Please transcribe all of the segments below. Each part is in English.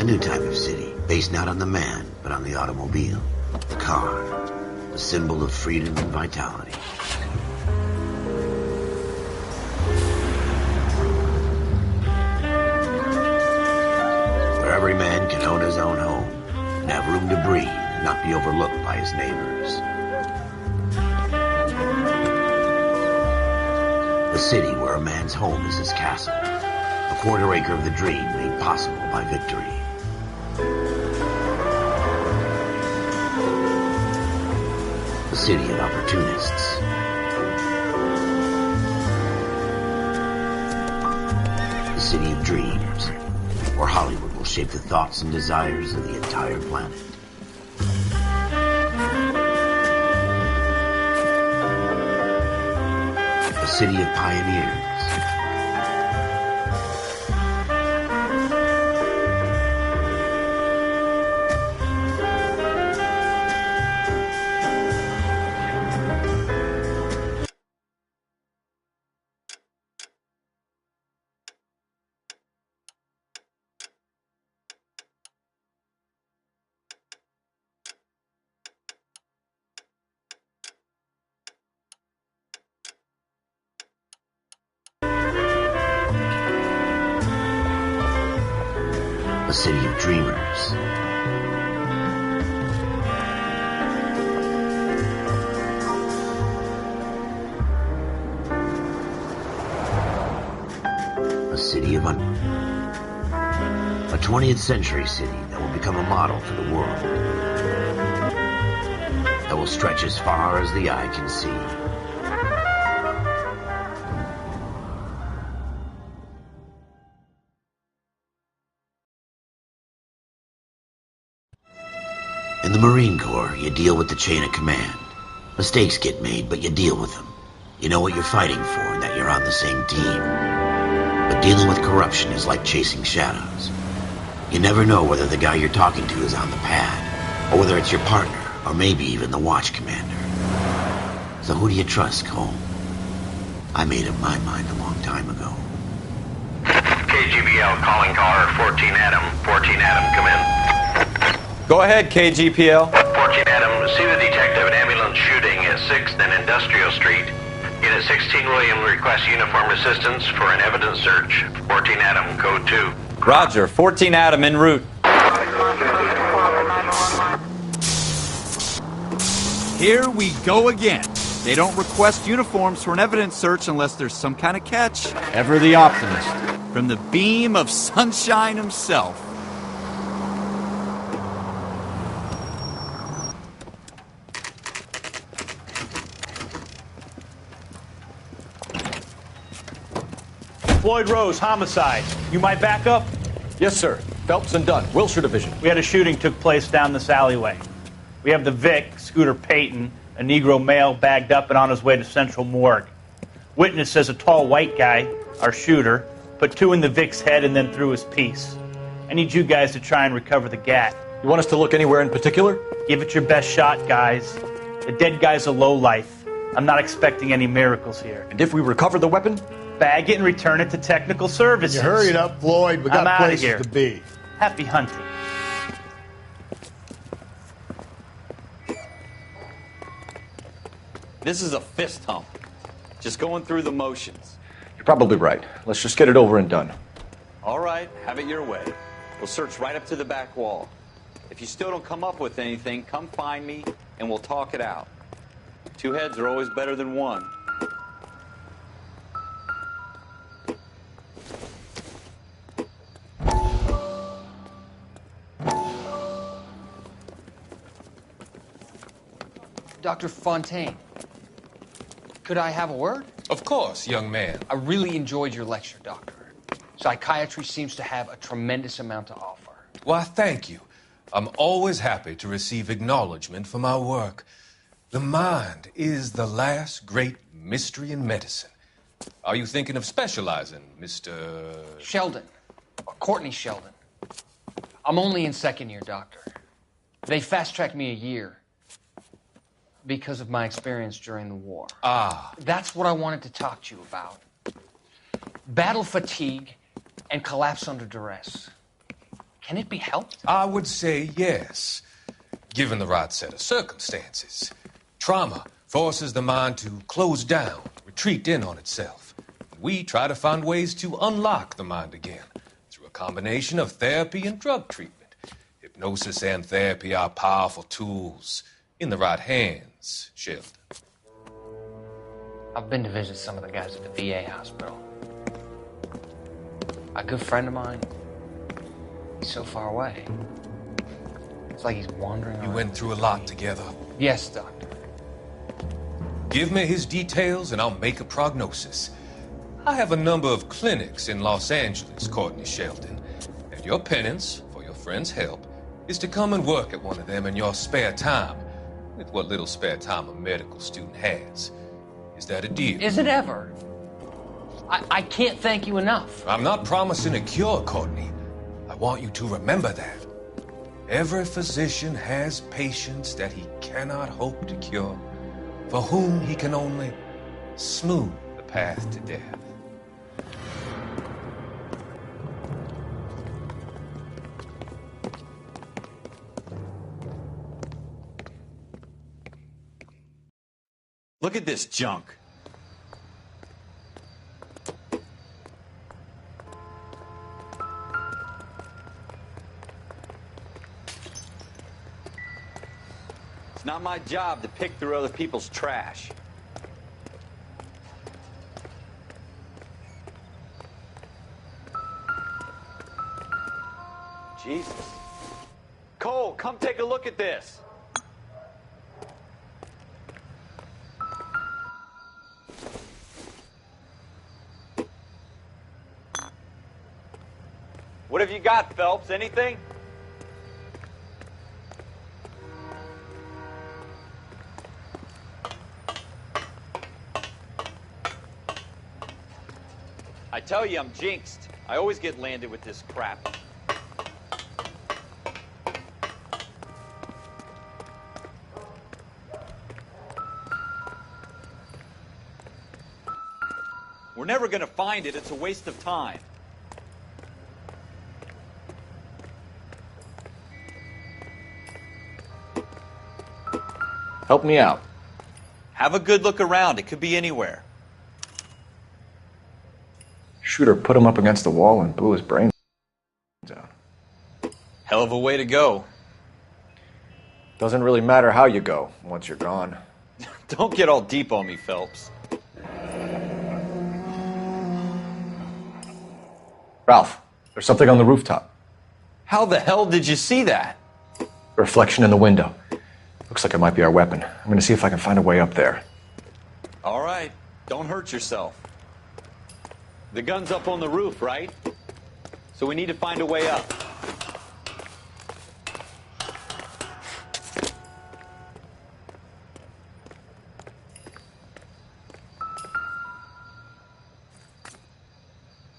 A new type of city, based not on the man, but on the automobile. The car. The symbol of freedom and vitality. Where every man can own his own home and have room to breathe and not be overlooked by his neighbors. The city where a man's home is his castle. A quarter acre of the dream made possible by victory. The city of opportunists. The city of dreams, where Hollywood will shape the thoughts and desires of the entire planet. The city of pioneers. A city of dreamers. A city of a 20th century city that will become a model for the world. That will stretch as far as the eye can see. In the Marine Corps, you deal with the chain of command. Mistakes get made, but you deal with them. You know what you're fighting for and that you're on the same team. But dealing with corruption is like chasing shadows. You never know whether the guy you're talking to is on the pad, or whether it's your partner, or maybe even the watch commander. So who do you trust, Cole? I made up my mind a long time ago. KGBL calling car 14 Adam. 14 Adam, come in. Go ahead, KGPL. 14 Adam, see the detective at ambulance shooting at 6th and Industrial Street. Unit 16 William requests uniform assistance for an evidence search. 14 Adam, code 2. Roger, 14 Adam en route. Here we go again. They don't request uniforms for an evidence search unless there's some kind of catch. Ever the optimist. From the beam of sunshine himself. Floyd Rose, homicide. You might back up? Yes, sir. Phelps and Dunn, Wilshire Division. We had a shooting took place down this alleyway. We have the Vic, Scooter Payton, a Negro male bagged up and on his way to Central Morgue. Witness says a tall white guy, our shooter, put 2 in the Vic's head and then threw his piece. I need you guys to try and recover the gat. You want us to look anywhere in particular? Give it your best shot, guys. The dead guy's a lowlife. I'm not expecting any miracles here. And if we recover the weapon? Bag it and return it to technical services. You hurry it up, Floyd. We got I'm places here. to be. Happy hunting. This is a fist hump. Just going through the motions. You're probably right. Let's just get it over and done. All right, have it your way. We'll search right up to the back wall. If you still don't come up with anything, come find me and we'll talk it out. 2 heads are always better than 1. Dr. Fontaine, could I have a word? Of course, young man. I really enjoyed your lecture, Doctor. Psychiatry seems to have a tremendous amount to offer. Why, thank you. I'm always happy to receive acknowledgement for my work. The mind is the last great mystery in medicine. Are you thinking of specializing, Mr. Sheldon, or Courtney Sheldon. I'm only in 2nd year, Doctor. They fast-tracked me a year because of my experience during the war. Ah. That's what I wanted to talk to you about. Battle fatigue and collapse under duress. Can it be helped? I would say yes, given the right set of circumstances. Trauma forces the mind to close down, retreat in on itself. We try to find ways to unlock the mind again through a combination of therapy and drug treatment. Hypnosis and therapy are powerful tools in the right hands, Sheldon. I've been to visit some of the guys at the VA hospital. A good friend of mine, he's so far away. It's like he's wandering You around. went through a lot together. Yes, Doctor. Give me his details and I'll make a prognosis. I have a number of clinics in Los Angeles, Courtney Sheldon, and your penance for your friend's help is to come and work at one of them in your spare time, with what little spare time a medical student has. Is that a deal? Is it ever? I can't thank you enough. I'm not promising a cure, Courtney. I want you to remember that. Every physician has patients that he cannot hope to cure, for whom he can only smooth the path to death. Look at this junk. It's not my job to pick through other people's trash. Jesus. Cole, come take a look at this. What have you got, Phelps? Anything? I tell you, I'm jinxed. I always get landed with this crap. We're never gonna find it. It's a waste of time. Help me out. Have a good look around. It could be anywhere. Shooter put him up against the wall and blew his brains out. Hell of a way to go. Doesn't really matter how you go once you're gone. Don't get all deep on me, Phelps. Ralph, there's something on the rooftop. How the hell did you see that? A reflection in the window. Looks like it might be our weapon. I'm going to see if I can find a way up there. All right. Don't hurt yourself. The gun's up on the roof, right? So we need to find a way up.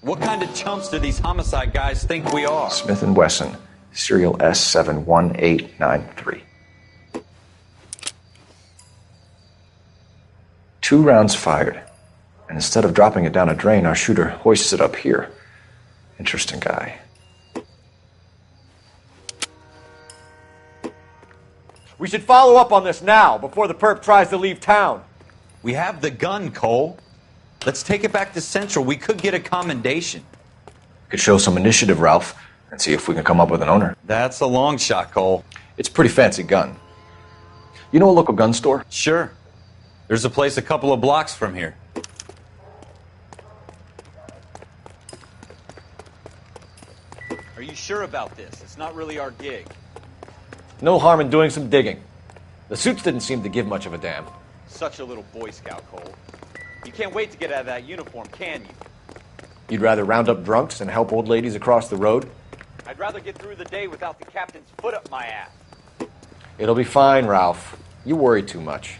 What kind of chumps do these homicide guys think we are? Smith & Wesson, serial S71893. 2 rounds fired. And instead of dropping it down a drain, our shooter hoists it up here. Interesting guy. We should follow up on this now, before the perp tries to leave town. We have the gun, Cole. Let's take it back to Central. We could get a commendation. Could show some initiative, Ralph, and see if we can come up with an owner. That's a long shot, Cole. It's a pretty fancy gun. You know a local gun store? Sure. There's a place a couple of blocks from here. Are you sure about this? It's not really our gig. No harm in doing some digging. The suits didn't seem to give much of a damn. Such a little Boy Scout, Cole. You can't wait to get out of that uniform, can you? You'd rather round up drunks and help old ladies across the road? I'd rather get through the day without the captain's foot up my ass. It'll be fine, Ralph. You worry too much.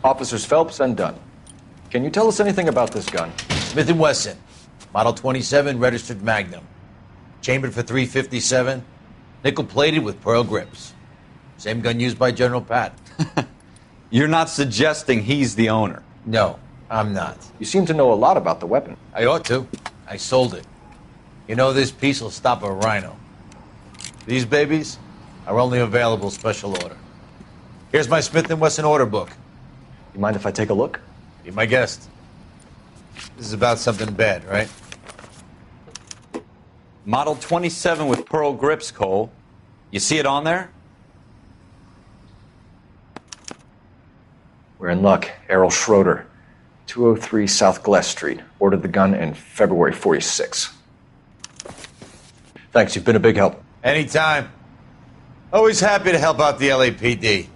Officers Phelps and Dunn. Can you tell us anything about this gun? Smith & Wesson, Model 27, registered Magnum. Chambered for .357, nickel-plated with pearl grips. Same gun used by General Patton. You're not suggesting he's the owner? No, I'm not. You seem to know a lot about the weapon. I ought to. I sold it. You know, this piece will stop a rhino. These babies are only available special order. Here's my Smith & Wesson order book. You mind if I take a look? Be my guest. This is about something bad, right? Model 27 with pearl grips, Cole. You see it on there? We're in luck. Errol Schroeder, 203 South Glass Street. Ordered the gun in February 46. Thanks, you've been a big help. Anytime. Always happy to help out the LAPD.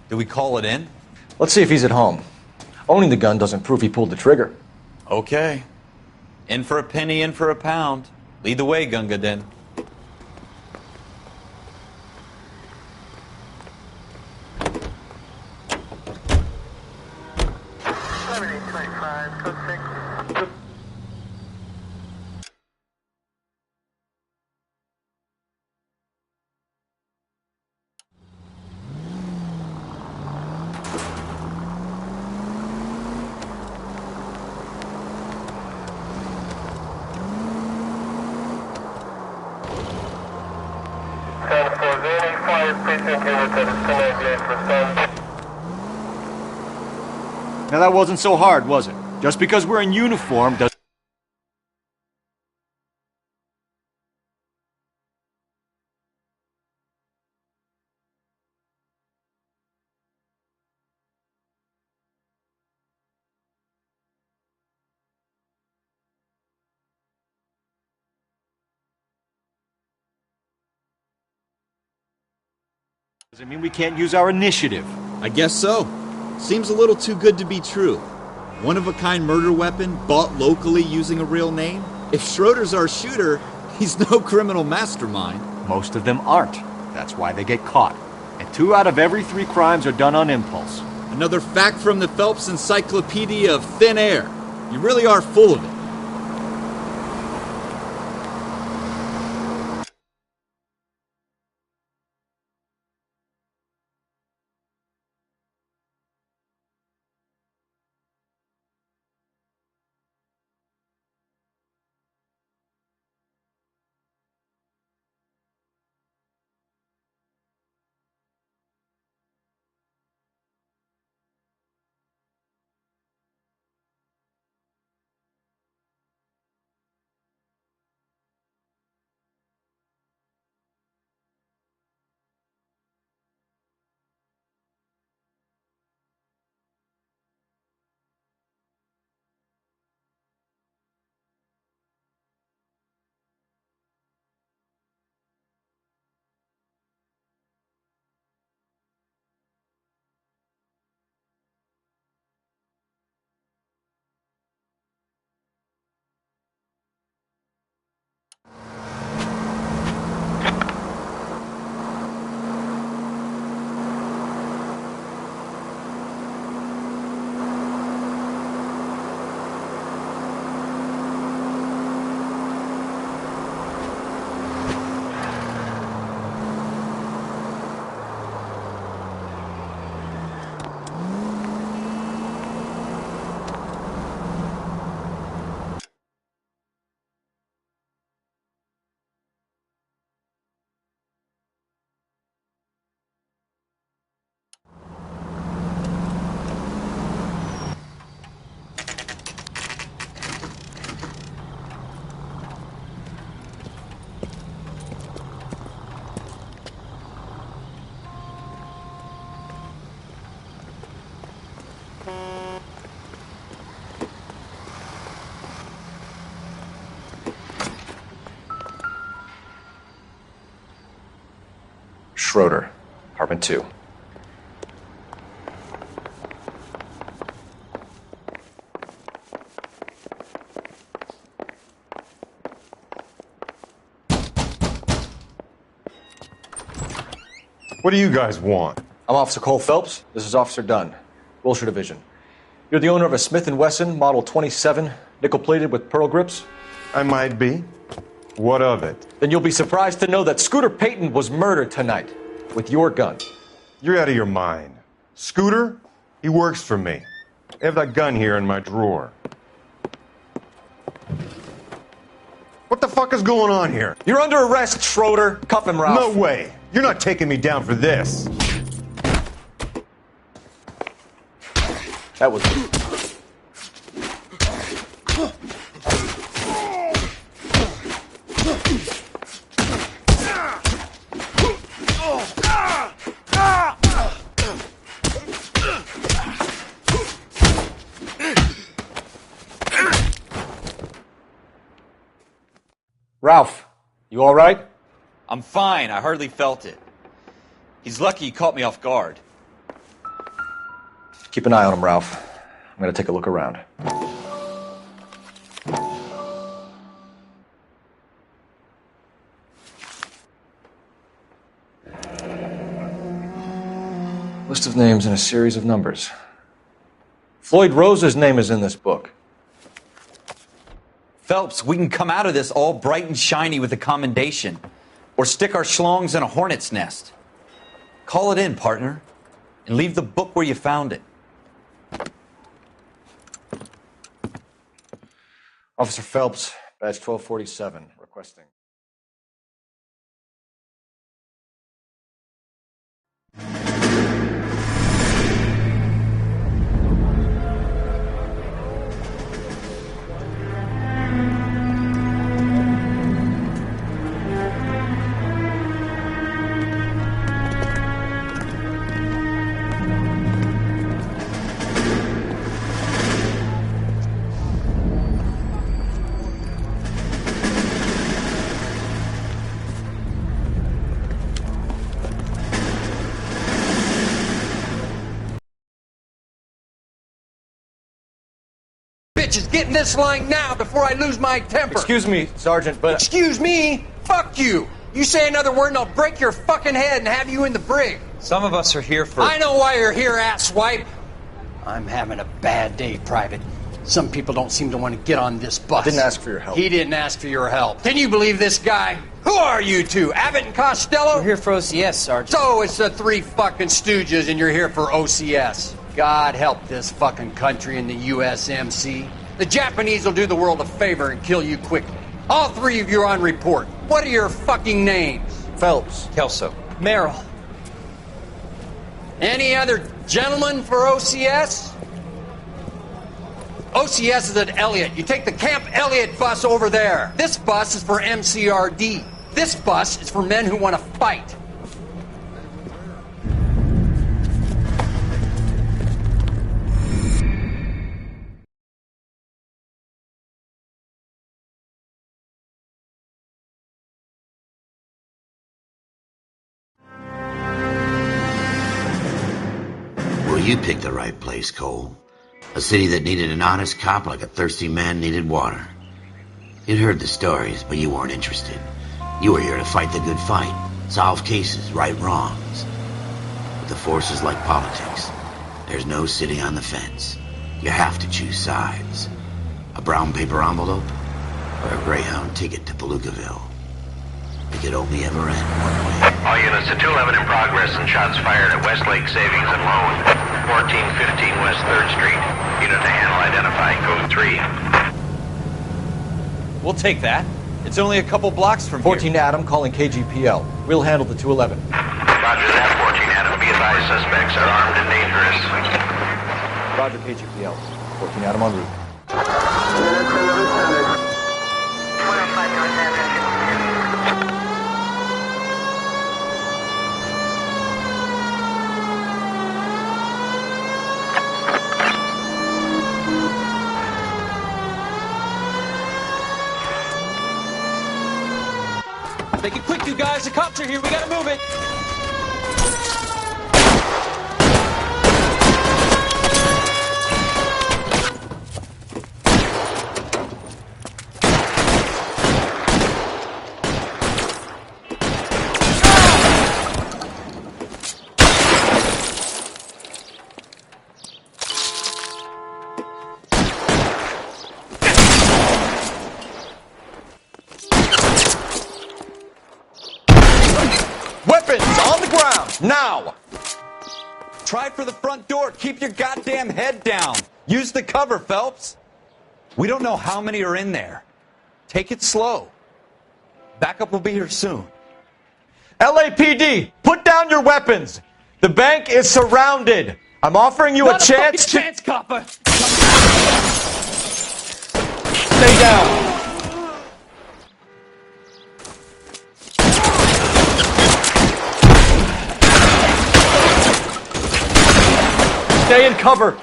Do we call it in? Let's see if he's at home. Owning the gun doesn't prove he pulled the trigger. Okay. In for a penny, in for a pound. Lead the way, Gunga Din. Now that wasn't so hard, was it? Just because we're in uniform doesn't... Does it mean we can't use our initiative? I guess so. Seems a little too good to be true. One-of-a-kind murder weapon bought locally using a real name? If Schroeder's our shooter, he's no criminal mastermind. Most of them aren't. That's why they get caught. And 2 out of every 3 crimes are done on impulse. Another fact from the Phelps Encyclopedia of Thin Air. You really are full of it. Schroeder, apartment 2. What do you guys want? I'm Officer Cole Phelps. This is Officer Dunn, Wilshire Division. You're the owner of a Smith & Wesson Model 27, nickel-plated with pearl grips? I might be. What of it? Then you'll be surprised to know that Scooter Payton was murdered tonight with your gun. You're out of your mind. Scooter? He works for me. I have that gun here in my drawer. What the fuck is going on here? You're under arrest, Schroeder. Cuff him, Ralph. No way. You're not taking me down for this. That was... Ralph, you all right? I'm fine. I hardly felt it. He's lucky he caught me off guard. Keep an eye on him, Ralph. I'm going to take a look around. List of names and a series of numbers. Floyd Rose's name is in this book. Phelps, we can come out of this all bright and shiny with a commendation. Or stick our schlongs in a hornet's nest. Call it in, partner. And leave the book where you found it. Officer Phelps, badge 1247, requesting. Bitches, get in this line now before I lose my temper. Excuse me, Sergeant, but... Excuse me? Fuck you. You say another word and I'll break your fucking head and have you in the brig. Some of us are here for... I know why you're here, asswipe. I'm having a bad day, Private. Some people don't seem to want to get on this bus. I didn't ask for your help. He didn't ask for your help. Can you believe this guy? Who are you two? Abbott and Costello? We're here for OCS, Sergeant. So it's the three fucking stooges and you're here for OCS. God help this fucking country and the USMC. The Japanese will do the world a favor and kill you quickly. All three of you are on report. What are your fucking names? Phelps. Kelso. Merrill. Any other gentlemen for OCS? OCS is at Elliott. You take the Camp Elliott bus over there. This bus is for MCRD. This bus is for men who want to fight. Well, you picked the right place, Cole. A city that needed an honest cop like a thirsty man needed water. You'd heard the stories, but you weren't interested. You were here to fight the good fight, solve cases, right wrongs. But the force is like politics. There's no sitting on the fence. You have to choose sides. A brown paper envelope or a Greyhound ticket to Palookaville. It could only ever end one way. All units to 211 in progress and shots fired at Westlake Savings and Loan, 1415 West 3rd Street. Unit to handle identify code 3. We'll take that. It's only a couple blocks from 14 here. Adam calling KGPL. We'll handle the 211. Roger that, 14 Adam. Be advised, suspects are armed and dangerous. Roger, KGPL. 14 Adam en route. Make it quick, you guys. The cops are here. We gotta move it. Now! Try for the front door. Keep your goddamn head down. Use the cover, Phelps. We don't know how many are in there. Take it slow. Backup will be here soon. LAPD, put down your weapons. The bank is surrounded. I'm offering you a chance to... chance, copper. Stay down. Stay in cover.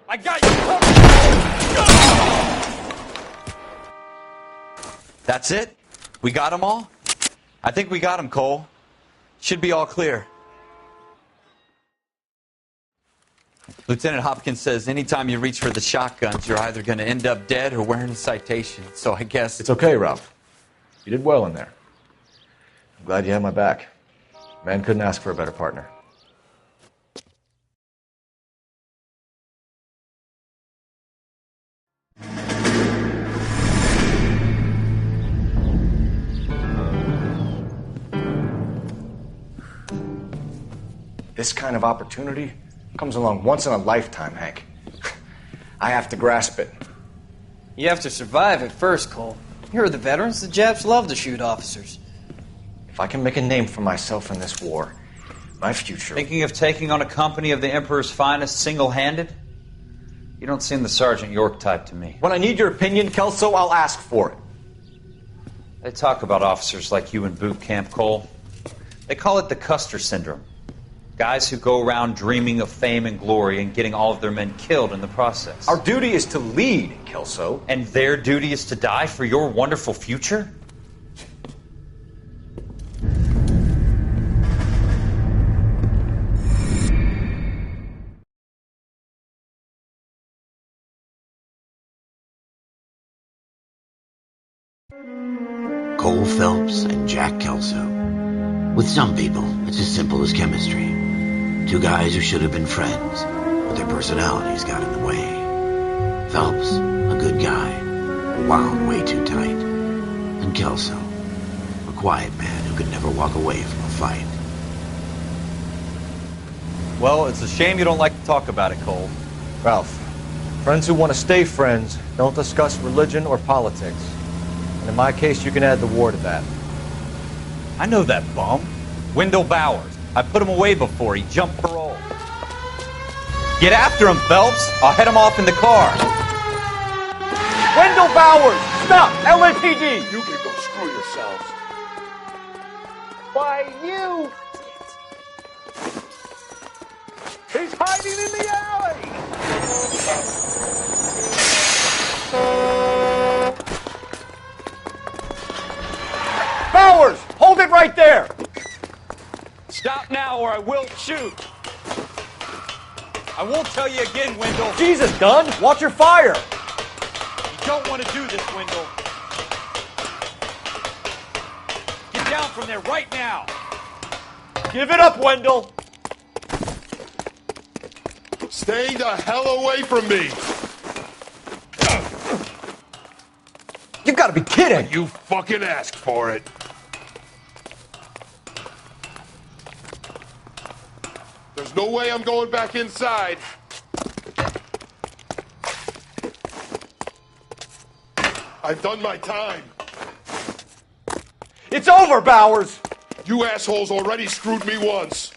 I got you covered. That's it? We got them all? I think we got them, Cole. Should be all clear. Lieutenant Hopkins says anytime you reach for the shotguns, you're either going to end up dead or wearing a citation. So I guess... It's okay, Ralph. You did well in there. I'm glad you had my back. Man couldn't ask for a better partner. This kind of opportunity comes along once in a lifetime, Hank. I have to grasp it. You have to survive it first, Cole. Here are the veterans. The Japs love to shoot officers. If I can make a name for myself in this war, my future... Thinking of taking on a company of the Emperor's finest single-handed? You don't seem the Sergeant York type to me. When I need your opinion, Kelso, I'll ask for it. They talk about officers like you in boot camp, Cole. They call it the Custer Syndrome. Guys who go around dreaming of fame and glory and getting all of their men killed in the process. Our duty is to lead, Kelso. And their duty is to die for your wonderful future? Cole Phelps and Jack Kelso. With some people, it's as simple as chemistry. Two guys who should have been friends, but their personalities got in the way. Phelps, a good guy, wound way too tight. And Kelso, a quiet man who could never walk away from a fight. Well, it's a shame you don't like to talk about it, Cole. Ralph, friends who want to stay friends don't discuss religion or politics. And in my case, you can add the war to that. I know that bum. Wendell Bowers. I put him away before. He jumped parole. Get after him, Phelps. I'll head him off in the car. Wendell Bowers! Stop! LAPD! You can go screw yourselves. Why, you... He's hiding in the alley! Bowers! Hold it right there! Stop now or I will shoot. I won't tell you again, Wendell. Jesus, gun! Watch your fire! You don't want to do this, Wendell. Get down from there right now. Give it up, Wendell! Stay the hell away from me! You've got to be kidding! You fucking asked for it. There's no way I'm going back inside. I've done my time. It's over, Bowers! You assholes already screwed me once.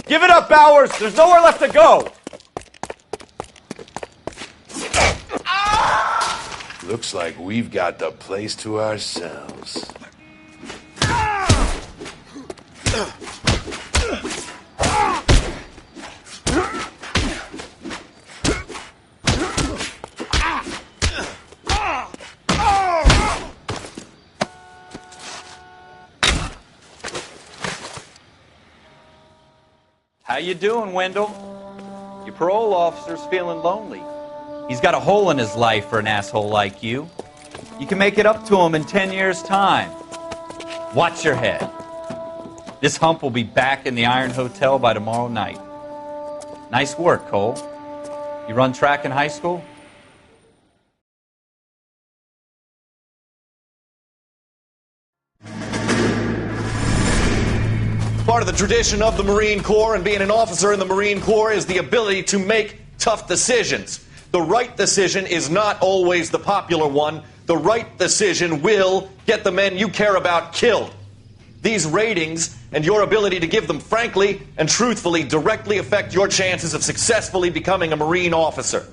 Give it up, Bowers! There's nowhere left to go! Looks like we've got the place to ourselves. How you doing, Wendell? Your parole officer's feeling lonely. He's got a hole in his life for an asshole like you. You can make it up to him in 10 years' time. Watch your head. This hump will be back in the Iron Hotel by tomorrow night. Nice work, Cole. You run track in high school? Part of the tradition of the Marine Corps and being an officer in the Marine Corps is the ability to make tough decisions. The right decision is not always the popular one. The right decision will get the men you care about killed. These ratings and your ability to give them frankly and truthfully directly affect your chances of successfully becoming a Marine officer.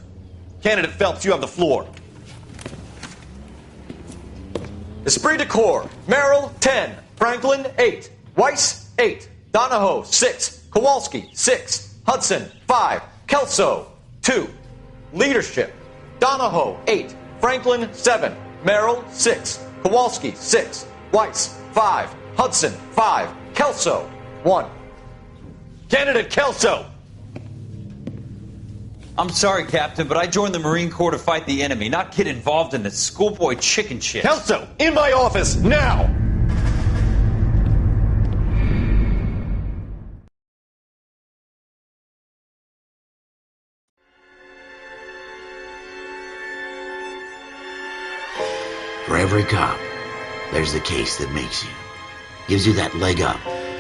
Candidate Phelps, you have the floor. Esprit de Corps, Merrill, 10. Franklin, 8. Weiss, 8. Donahoe, 6. Kowalski, 6. Hudson, 5. Kelso, 2. Leadership, Donahoe, 8. Franklin, 7. Merrill, 6. Kowalski, 6. Weiss, 5. Hudson, 5. Kelso, 1. Candidate Kelso! I'm sorry, Captain, but I joined the Marine Corps to fight the enemy, not get involved in this schoolboy chicken shit. Kelso, in my office, now! For every cop, there's the case that makes you. Gives you that leg up.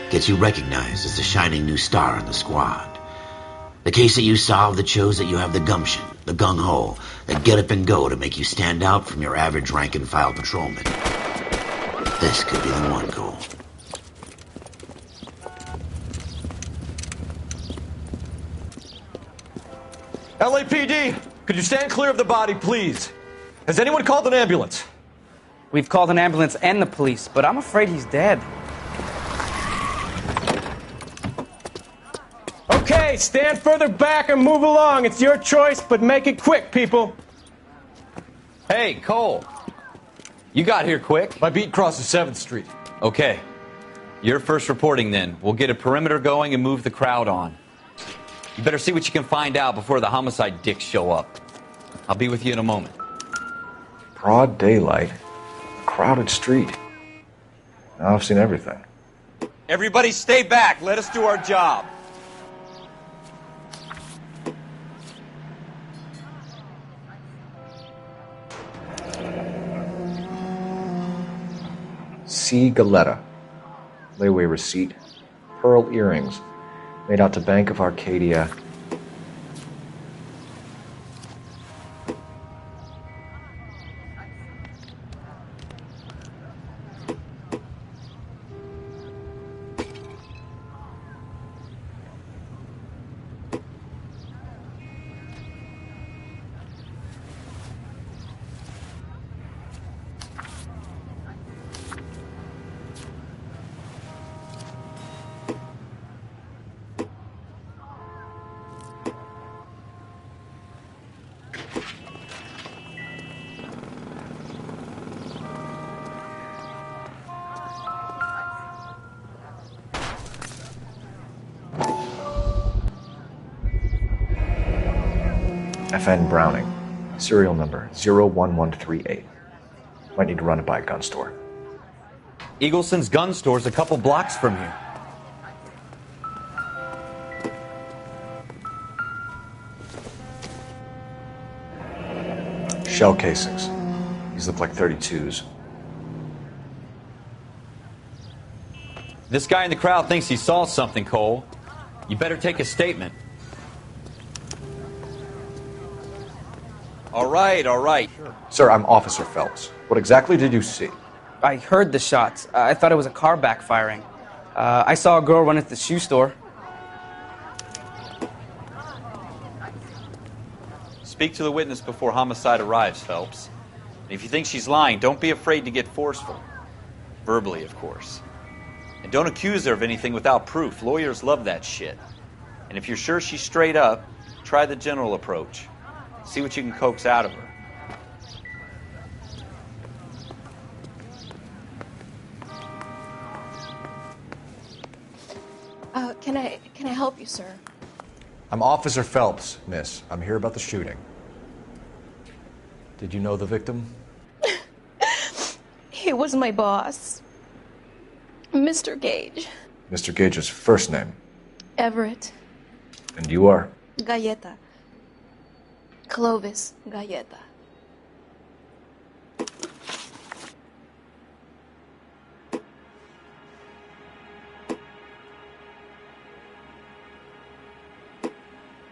Gets you recognized as the shining new star in the squad. The case that you solve that shows that you have the gumption, the gung-ho, that get up and go to make you stand out from your average rank-and-file patrolman. This could be the one, Cole. LAPD, could you stand clear of the body, please? Has anyone called an ambulance? We've called an ambulance and the police, but I'm afraid he's dead. Okay, stand further back and move along. It's your choice, but make it quick, people. Hey, Cole. You got here quick. My beat crosses 7th Street. Okay. You're first reporting then. We'll get a perimeter going and move the crowd on. You better see what you can find out before the homicide dicks show up. I'll be with you in a moment. Broad daylight. Crowded street. Now I've seen everything. Everybody stay back. Let us do our job. C. Galetta. Layaway receipt. Pearl earrings. Made out to Bank of Arcadia. FN Browning. Serial number 01138. Might need to run it by a gun store. Eagleson's gun store's a couple blocks from here. Shell casings. These look like 32s. This guy in the crowd thinks he saw something, Cole. You better take a statement. All right, all right. Sir, I'm Officer Phelps. What exactly did you see? I heard the shots. I thought it was a car backfiring. I saw a girl run into the shoe store. Speak to the witness before homicide arrives, Phelps. And if you think she's lying, don't be afraid to get forceful. Verbally, of course. And don't accuse her of anything without proof. Lawyers love that shit. And if you're sure she's straight up, try the general approach. See what you can coax out of her. Can I help you, sir? I'm Officer Phelps, miss. I'm here about the shooting. Did you know the victim? He was my boss. Mr. Gage. Mr. Gage's first name. Everett. And you are? Galleta. Clovis Galleta.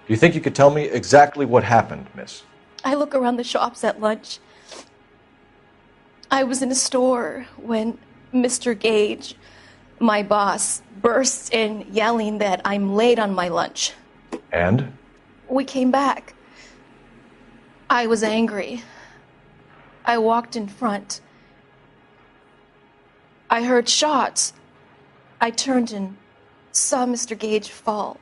Do you think you could tell me exactly what happened, miss? I look around the shops at lunch. I was in a store when Mr. Gage, my boss, bursts in yelling that I'm late on my lunch. And? We came back. I was angry. I walked in front. I heard shots. I turned and saw Mr. Gage fall.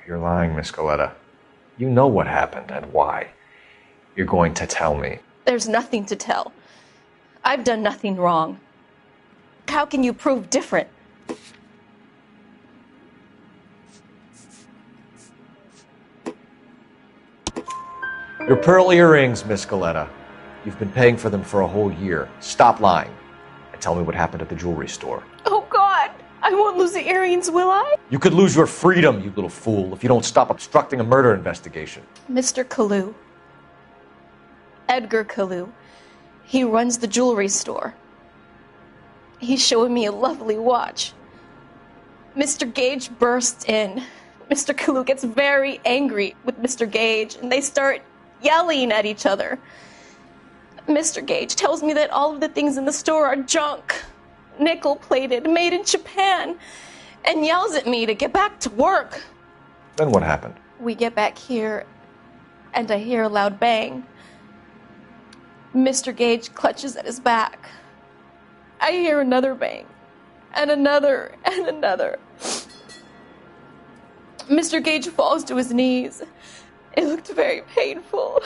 You're lying, Miss Galleta. You know what happened and why. You're going to tell me. There's nothing to tell. I've done nothing wrong. How can you prove different? Your pearl earrings, Miss Galleta. You've been paying for them for a whole year. Stop lying and tell me what happened at the jewelry store. Oh, God! I won't lose the earrings, will I? You could lose your freedom, you little fool, if you don't stop obstructing a murder investigation. Mr. Kalu. Edgar Kalu. He runs the jewelry store. He's showing me a lovely watch. Mr. Gage bursts in. Mr. Kalu gets very angry with Mr. Gage, and they start yelling at each other. Mr. Gage tells me that all of the things in the store are junk, nickel-plated, made in Japan, and yells at me to get back to work. Then what happened? We get back here, and I hear a loud bang. Mr. Gage clutches at his back. I hear another bang, and another, and another. Mr. Gage falls to his knees. It looked very painful.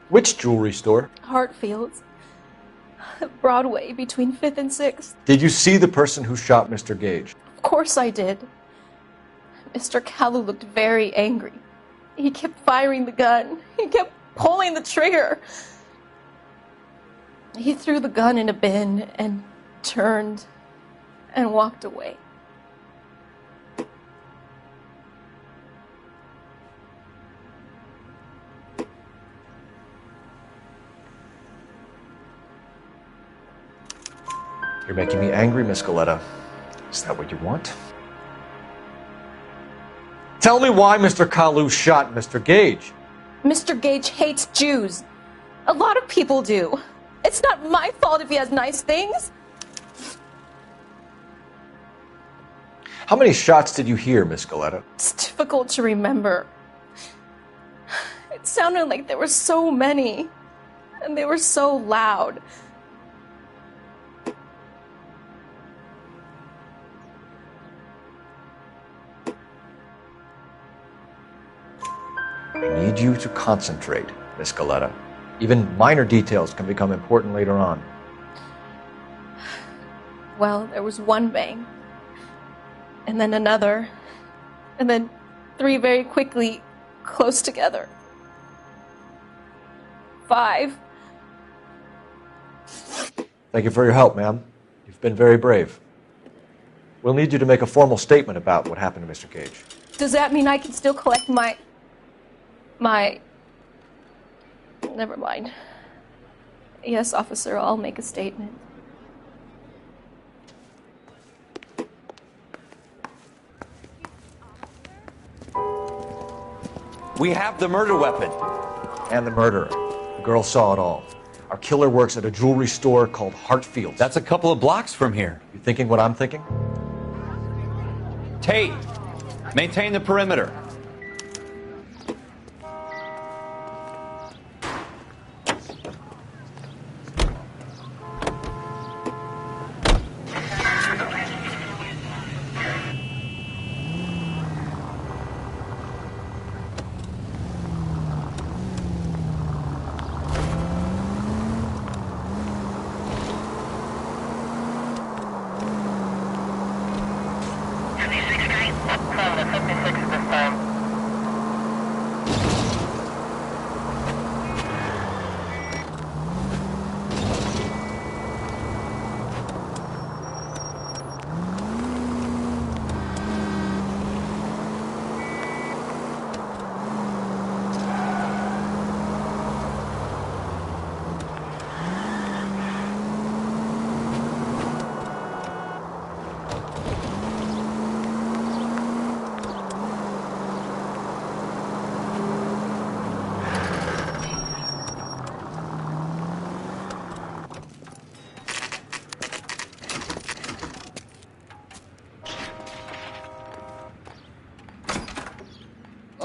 Which jewelry store? Hartfield's. Broadway, between 5th and 6th. Did you see the person who shot Mr. Gage? Of course I did. Mr. Kalu looked very angry. He kept firing the gun. He kept pulling the trigger. He threw the gun in a bin and turned and walked away. You're making me angry, Miss Galleta. Is that what you want? Tell me why Mr. Kalu shot Mr. Gage. Mr. Gage hates Jews. A lot of people do. It's not my fault if he has nice things. How many shots did you hear, Miss Galleta? It's difficult to remember. It sounded like there were so many, and they were so loud. I need you to concentrate, Miss Galleta. Even minor details can become important later on. Well, there was one bang, and then another, and then 3 very quickly, close together. 5. Thank you for your help, ma'am. You've been very brave. We'll need you to make a formal statement about what happened to Mr. Gage. Does that mean I can still collect my... Never mind. Yes, officer, I'll make a statement. We have the murder weapon. And the murderer. The girl saw it all. Our killer works at a jewelry store called Hartfield's. That's a couple of blocks from here. You thinking what I'm thinking? Tate, maintain the perimeter.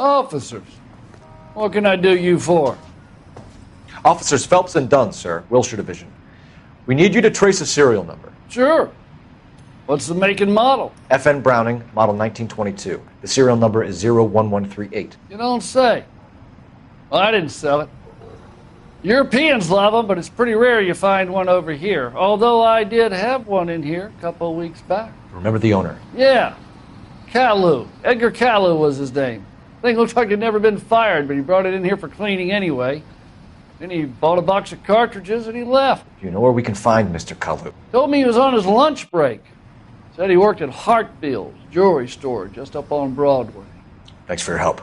Officers, what can I do you for? Officers Phelps and Dunn, sir, Wilshire Division. We need you to trace a serial number. Sure. What's the make and model? FN Browning, model 1922. The serial number is 01138. You don't say. Well, I didn't sell it. Europeans love them, but it's pretty rare you find one over here. Although I did have one in here a couple of weeks back. Remember the owner? Yeah. Kalu. Edgar Kalu was his name. Thing looked like he'd never been fired, but he brought it in here for cleaning anyway. Then he bought a box of cartridges and he left. Do you know where we can find Mr. Kalu? Told me he was on his lunch break. Said he worked at Hartfield's jewelry store just up on Broadway. Thanks for your help.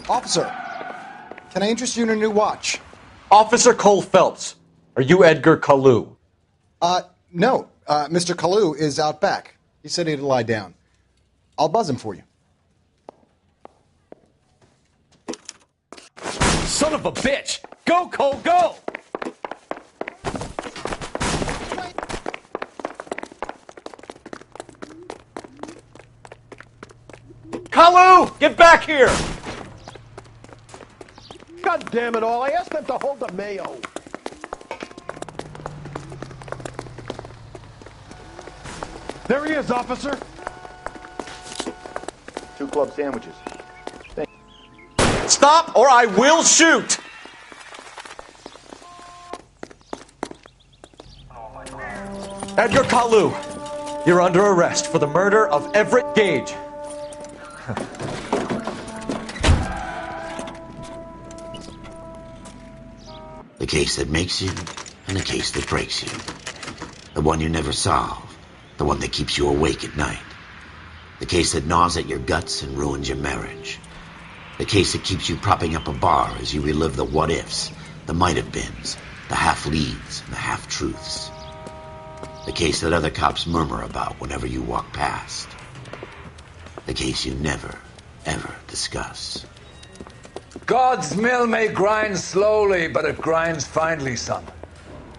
Officer, can I interest you in a new watch? Officer Cole Phelps, are you Edgar Kalu? No. Mr. Kalu is out back. He said he'd lie down. I'll buzz him for you. Son of a bitch! Go, Cole, go! Kalu, get back here! God damn it all, I asked them to hold the mayo. There he is, officer. 2 club sandwiches. Stop or I will shoot! Edgar Kalu, you're under arrest for the murder of Everett Gage. The case that makes you, and the case that breaks you. The one you never solve. The one that keeps you awake at night. The case that gnaws at your guts and ruins your marriage. The case that keeps you propping up a bar as you relive the what-ifs, the might-have-beens, the half-leads, and the half-truths. The case that other cops murmur about whenever you walk past. The case you never, ever discuss. God's mill may grind slowly, but it grinds finely, son.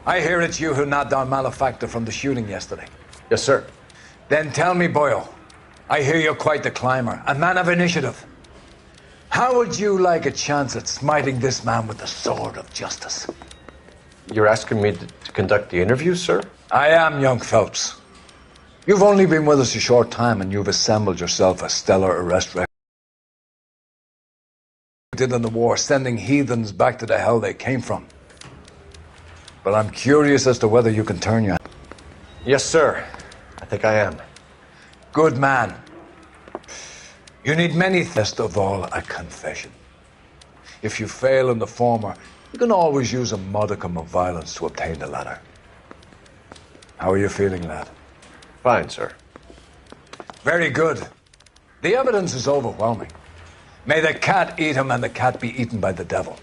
I hear it's you who knocked down Malefactor from the shooting yesterday. Yes, sir. Then tell me, boyo, I hear you're quite the climber, a man of initiative. How would you like a chance at smiting this man with the sword of justice? You're asking me to conduct the interview, sir? I am, young Phelps. You've only been with us a short time, and you've assembled yourself a stellar arrest record. Did in the war, sending heathens back to the hell they came from. But I'm curious as to whether you can turn your... Yes, sir. I think I am. Good man. You need many, best of all, a confession. If you fail in the former, you can always use a modicum of violence to obtain the latter. How are you feeling, lad? Fine, sir. Very good. The evidence is overwhelming. May the cat eat him and the cat be eaten by the devil.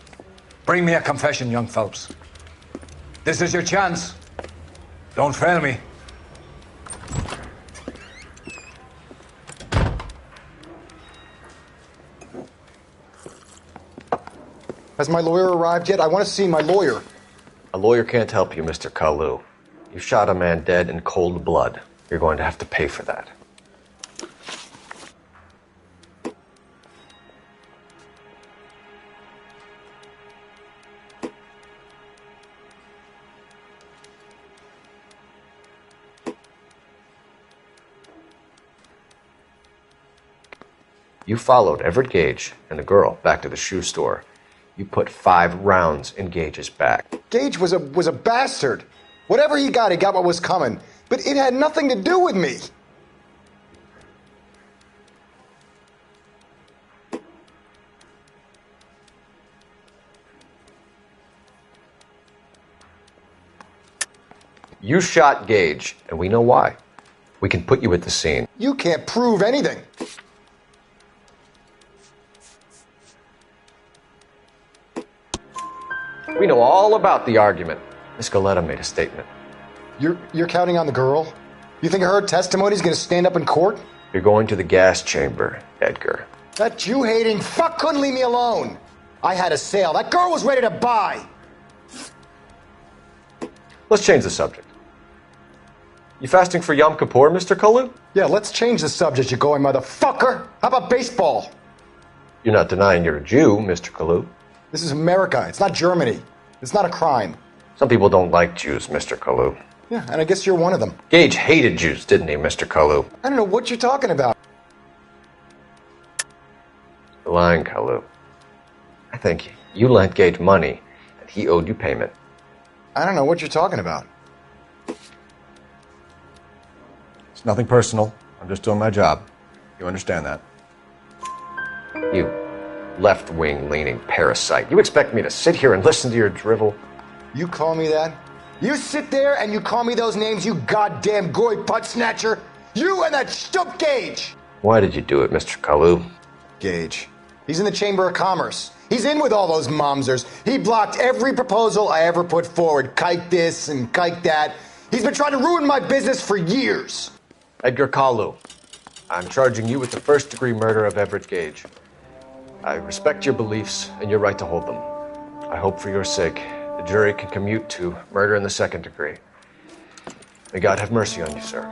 Bring me a confession, young Phelps. This is your chance. Don't fail me. Has my lawyer arrived yet? I want to see my lawyer. A lawyer can't help you, Mr. Kalu. You shot a man dead in cold blood. You're going to have to pay for that. You followed Everett Gage and the girl back to the shoe store. You put 5 rounds in Gage's back. Gage was a bastard. Whatever he got what was coming. But it had nothing to do with me. You shot Gage, and we know why. We can put you at the scene. You can't prove anything. We know all about the argument. Miss Goleta made a statement. You're counting on the girl? You think her testimony is going to stand up in court? You're going to the gas chamber, Edgar. That Jew-hating fuck couldn't leave me alone. I had a sale. That girl was ready to buy. Let's change the subject. You fasting for Yom Kippur, Mr. Kalu? Yeah, let's change the subject, you going motherfucker. How about baseball? You're not denying you're a Jew, Mr. Kalu. This is America. It's not Germany. It's not a crime. Some people don't like Jews, Mr. Kalu. Yeah, and I guess you're one of them. Gage hated Jews, didn't he, Mr. Kalu? I don't know what you're talking about. You're lying, Kalu. I think you lent Gage money, and he owed you payment. I don't know what you're talking about. It's nothing personal. I'm just doing my job. You understand that? You left-wing leaning parasite. You expect me to sit here and listen to your drivel? You call me that? You sit there and you call me those names, you goddamn goy putt snatcher? You and that stup Gage! Why did you do it, Mr. Kalu? Gage. He's in the Chamber of Commerce. He's in with all those momsers. He blocked every proposal I ever put forward. Kike this and kike that. He's been trying to ruin my business for years. Edgar Kalu, I'm charging you with the first-degree murder of Everett Gage. I respect your beliefs and your right to hold them. I hope for your sake the jury can commute to murder in the second degree. May God have mercy on you, sir.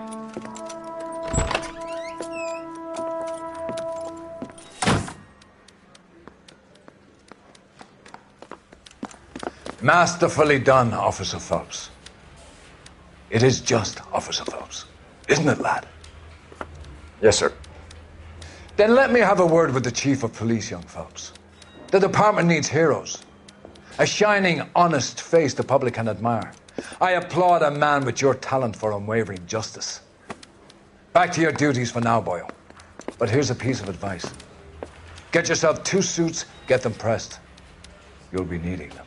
Masterfully done, Officer Phelps. It is just Officer Phelps, isn't it, lad? Yes, sir. Then let me have a word with the Chief of Police, young Phelps. The department needs heroes. A shining, honest face the public can admire. I applaud a man with your talent for unwavering justice. Back to your duties for now, boyo. But here's a piece of advice. Get yourself 2 suits, get them pressed. You'll be needing them.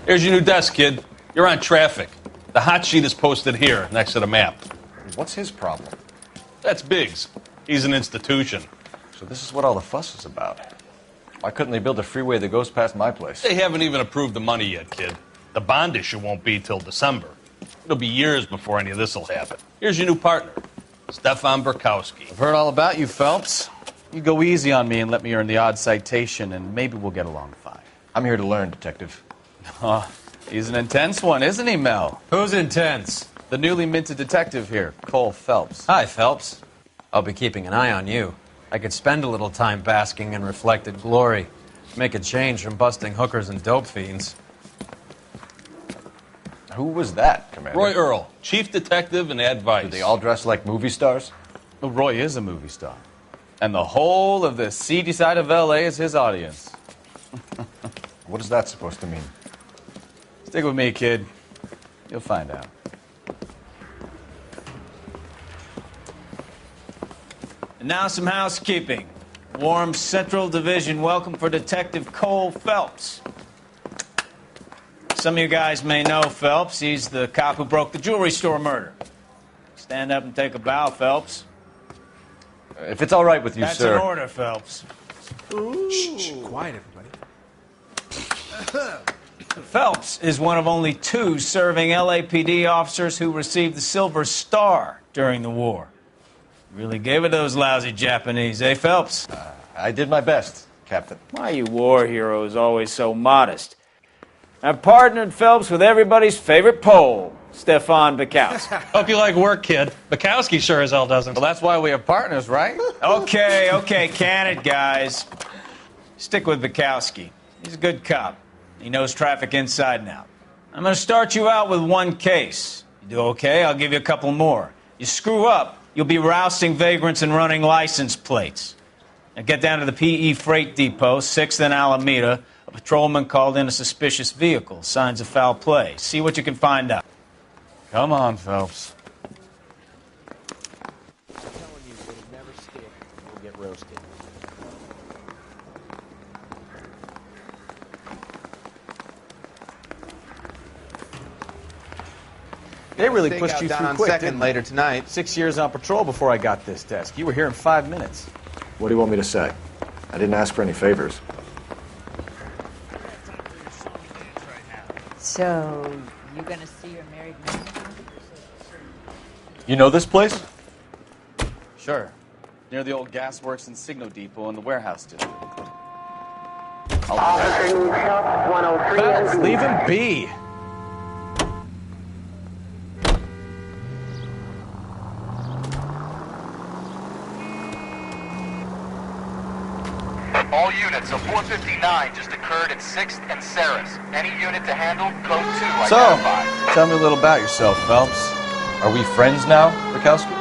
Here's your new desk, kid. You're on traffic. The hot sheet is posted here, next to the map. What's his problem? That's Biggs. He's an institution. So this is what all the fuss is about. Why couldn't they build a freeway that goes past my place? They haven't even approved the money yet, kid. The bond issue won't be till December. It'll be years before any of this will happen. Here's your new partner, Stefan Burkowski. I've heard all about you, Phelps. You go easy on me and let me earn the odd citation, and maybe we'll get along fine. I'm here to learn, Detective. Oh, he's an intense one, isn't he, Mel? Who's intense? The newly minted detective here, Cole Phelps. Hi, Phelps. I'll be keeping an eye on you. I could spend a little time basking in reflected glory. Make a change from busting hookers and dope fiends. Who was that, Commander? Roy Earl, chief detective and advice. Do they all dress like movie stars? Well, Roy is a movie star. And the whole of the seedy side of L.A. is his audience. What is that supposed to mean? Stick with me, kid. You'll find out. And now some housekeeping. Warm Central Division welcome for Detective Cole Phelps. Some of you guys may know Phelps. He's the cop who broke the jewelry store murder. Stand up and take a bow, Phelps. If it's all right with you, That's sir. an order, Phelps. Shh, quiet, everybody. Phelps is one of only 2 serving LAPD officers who received the Silver Star during the war. Really gave it those lousy Japanese, eh, Phelps? I did my best, Captain. Why you war heroes always so modest? I've partnered Phelps with everybody's favorite Pole, Stefan Bukowski. Hope you like work, kid. Bukowski sure as hell doesn't. Well, that's why we have partners, right? Okay, can it, guys. Stick with Bukowski. He's a good cop. He knows traffic inside and out. I'm going to start you out with 1 case. You do okay, I'll give you a couple more. You screw up, you'll be rousting vagrants and running license plates. Now get down to the PE Freight Depot, 6th and Alameda. A patrolman called in a suspicious vehicle. Signs of foul play. See what you can find out. Come on, Phelps. I'm telling you, it'll never stick. You'll get roasted. They really Stakeout pushed you down through on quick, Second didn't they? later tonight. 6 years on patrol before I got this desk. You were here in 5 minutes. What do you want me to say? I didn't ask for any favors. So, you gonna see your married man? You know this place? Sure. Near the old gasworks and Signo Depot in the warehouse district. Phelps, leave him be. All units, a 459 just occurred at 6th and Saris. Any unit to handle, code 2 So, identified. tell me a little about yourself, Phelps. Are we friends now, Bukowski?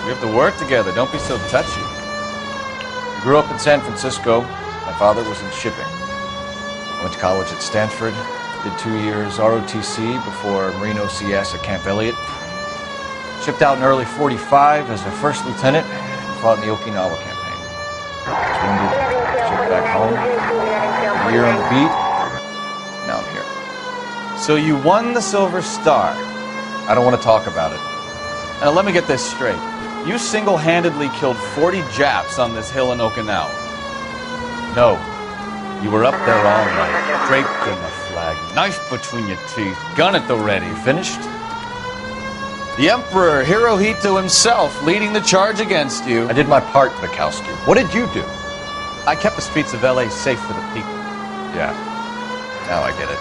We have to work together. Don't be so touchy. I grew up in San Francisco. My father was in shipping. I went to college at Stanford. Did 2 years ROTC before Marine OCS at Camp Elliott. Shipped out in early '45 as a first lieutenant and fought in the Okinawa campaign. Was wounded, shipped back home. A year on the beat. Now I'm here. So you won the Silver Star. I don't want to talk about it. Now let me get this straight. You single-handedly killed 40 Japs on this hill in Okinawa. No. You were up there all night. Draped in the flag, knife between your teeth, gun at the ready. Finished? The Emperor Hirohito himself leading the charge against you. I did my part, Bukowski. What did you do? I kept the streets of LA safe for the people. Yeah. Now I get it.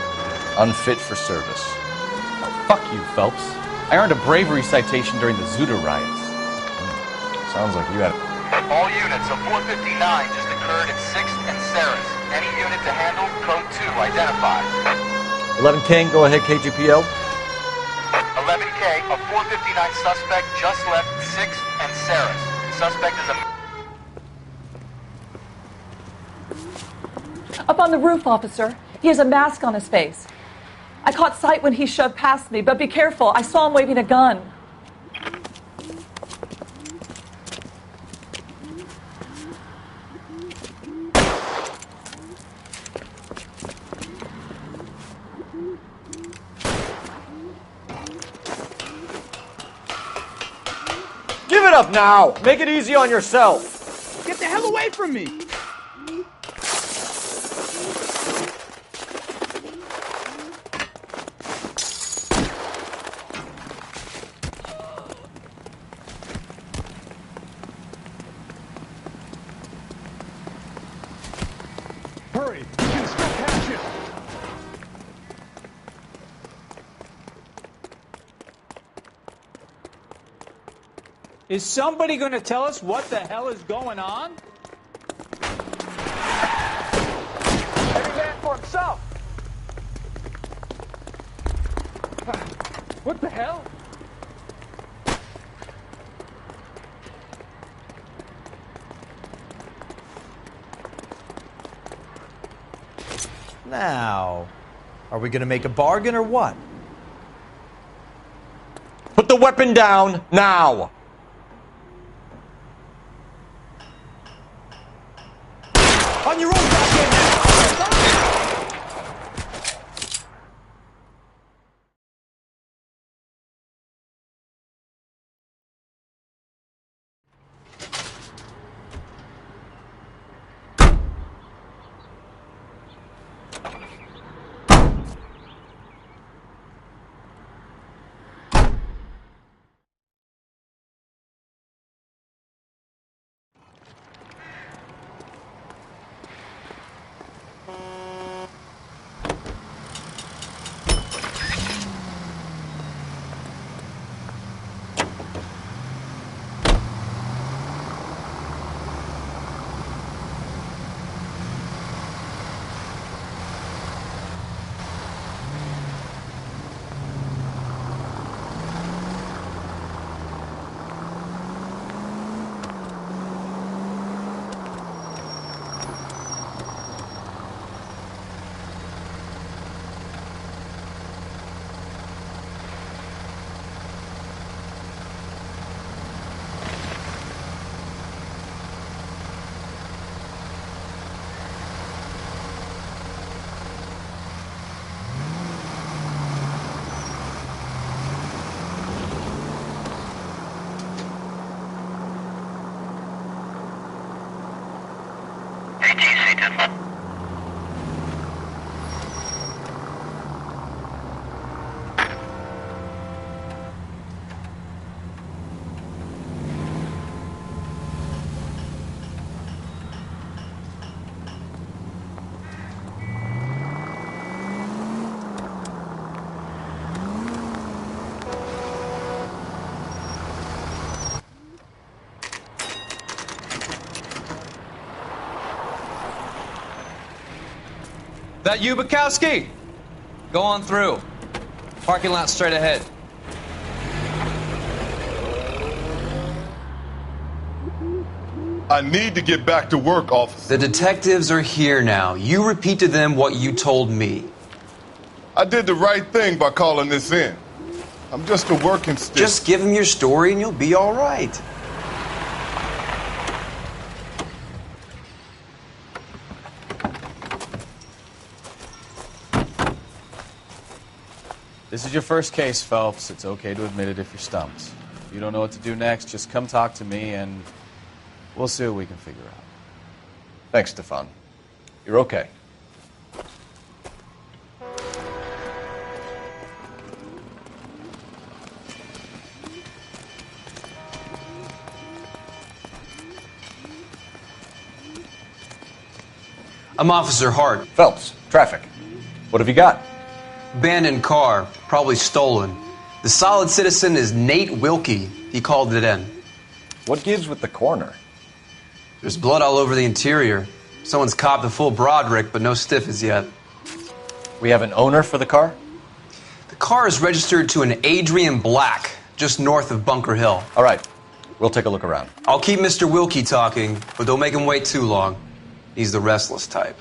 Unfit for service. Fuck you, Phelps. I earned a bravery citation during the Zuda riots. Sounds like you had All units, a 459 just occurred at 6th and Saris. Any unit to handle, code 2 identified. 11 King, go ahead, KGPL. 11K, a 459 suspect just left 6th and Saris. Suspect is a... Up on the roof, officer. He has a mask on his face. I caught sight when he shoved past me, but be careful. I saw him waving a gun. Give it up now! Make it easy on yourself! Get the hell away from me! Hurry! You can still catch it! Is somebody going to tell us what the hell is going on? Every man for himself! What the hell? Now, Are we going to make a bargain or what? Put the weapon down now! On your own goddamn now! That you, Bukowski? Go on through. Parking lot straight ahead. I need to get back to work, officer. The detectives are here now. You repeat to them what you told me. I did the right thing by calling this in. I'm just a working stick. Just give them your story and you'll be all right. This is your first case, Phelps. It's okay to admit it if you're stumped. If you don't know what to do next, just come talk to me and we'll see what we can figure out. Thanks, Stefan. You're okay. I'm Officer Hart. Phelps, traffic. What have you got? Abandoned car, probably stolen. The solid citizen is Nate Wilkie. He called it in. What gives with the coroner? There's blood all over the interior. Someone's copped a full Broderick, but no stiff as yet. We have an owner for the car? The car is registered to an Adrian Black, just north of Bunker Hill. All right. We'll take a look around. I'll keep Mr. Wilkie talking, but don't make him wait too long. He's the restless type.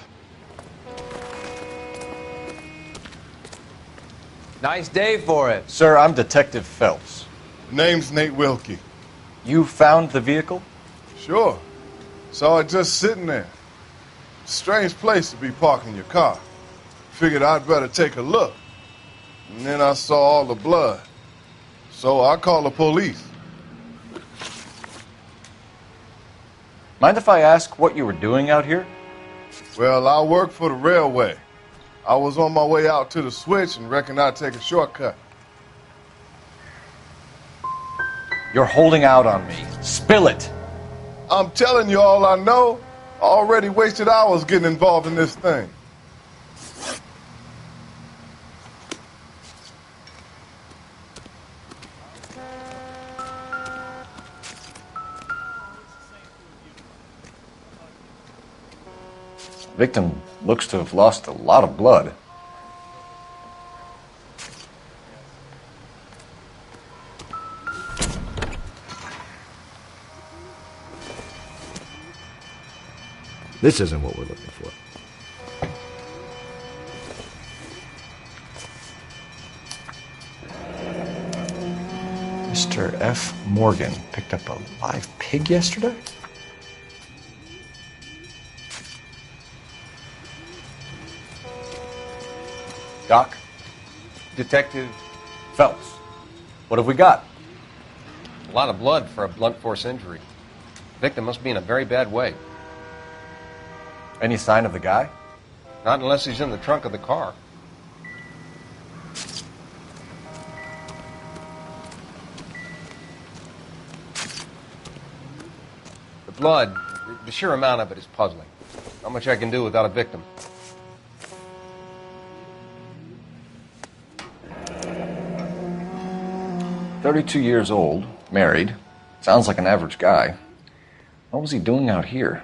Nice day for it. Sir, I'm Detective Phelps. Name's Nate Wilkie. You found the vehicle? Sure. Saw it just sitting there. Strange place to be parking your car. Figured I'd better take a look. And then I saw all the blood. So I called the police. Mind if I ask what you were doing out here? Well, I work for the railway. I was on my way out to the switch and reckoned I'd take a shortcut. You're holding out on me. Spill it. I'm telling you all I know. I already wasted hours getting involved in this thing. Victim looks to have lost a lot of blood. This isn't what we're looking for. Mr. F. Morgan picked up a live pig yesterday? Doc, Detective Phelps, what have we got? A lot of blood for a blunt force injury. The victim must be in a very bad way. Any sign of the guy? Not unless he's in the trunk of the car. The blood, the sheer amount of it is puzzling. Not much I can do without a victim. "32 years old, married. Sounds like an average guy. What was he doing out here?"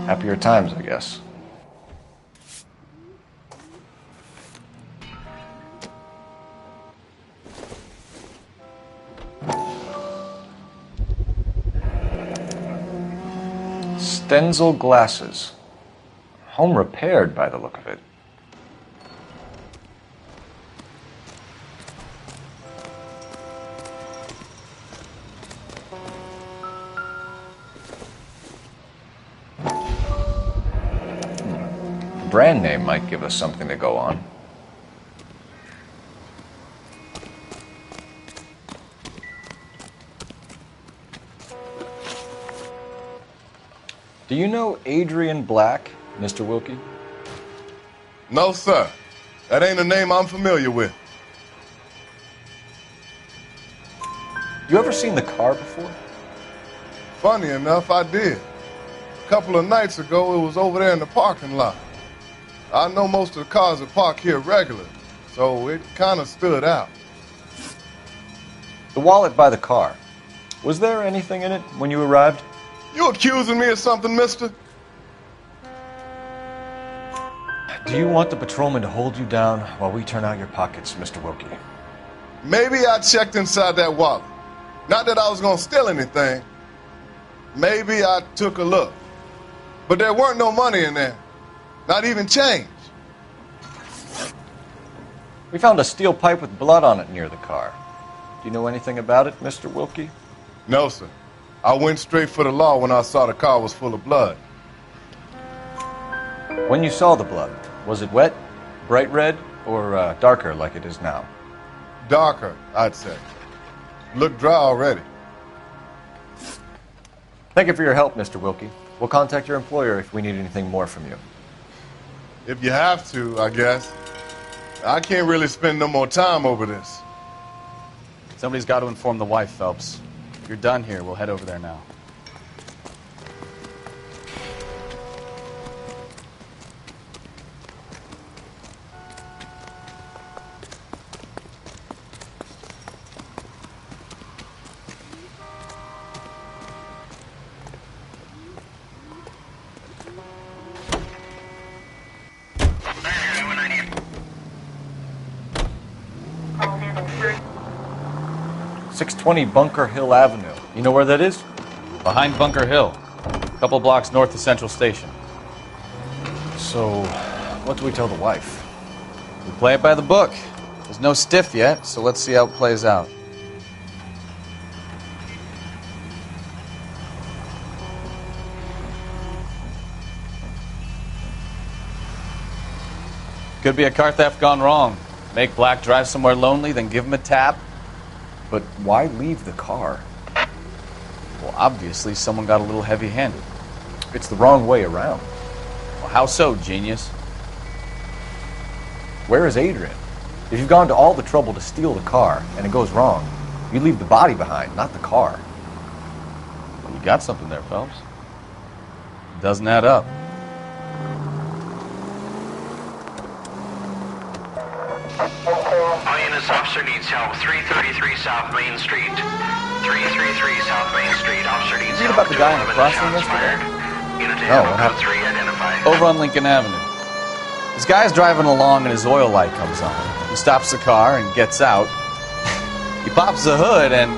Happier times, I guess. Stenzel glasses. Home repaired by the look of it. The brand name might give us something to go on. Do you know Adrian Black, Mr. Wilkie? No, sir. That ain't a name I'm familiar with. You ever seen the car before? Funny enough, I did. A couple of nights ago, it was over there in the parking lot. I know most of the cars are parked here regularly, so it kind of stood out. The wallet by the car. Was there anything in it when you arrived? You accusing me of something, mister? Do you want the patrolman to hold you down while we turn out your pockets, Mr. Wilkie? Maybe I checked inside that wallet. Not that I was going to steal anything. Maybe I took a look. But there weren't no money in there. Not even change. We found a steel pipe with blood on it near the car. Do you know anything about it, Mr. Wilkie? No, sir. I went straight for the law when I saw the car was full of blood. When you saw the blood, was it wet, bright red, or darker like it is now? Darker, I'd say. Looked dry already. Thank you for your help, Mr. Wilkie. We'll contact your employer if we need anything more from you. If you have to, I guess. I can't really spend no more time over this. Somebody's got to inform the wife, Phelps. If you're done here, we'll head over there now. .620 Bunker Hill Avenue. You know where that is? Behind Bunker Hill. A couple blocks north of Central Station. So, what do we tell the wife? We play it by the book. There's no stiff yet, so let's see how it plays out. Could be a car theft gone wrong. Make Black drive somewhere lonely, then give him a tap. But why leave the car? Well, obviously someone got a little heavy-handed. It's the wrong way around. Well, how so, genius? Where is Adrian? If you've gone to all the trouble to steal the car and it goes wrong, you leave the body behind, not the car. Well, you got something there, Phelps. It doesn't add up. All units, officer needs help. 333 South Main Street. 333 South Main Street. Officer needs Read help. about the guy in the crossing yesterday? No, what happened? Identified. Over on Lincoln Avenue. This guy's driving along and his oil light comes on. He stops the car and gets out. He pops the hood and...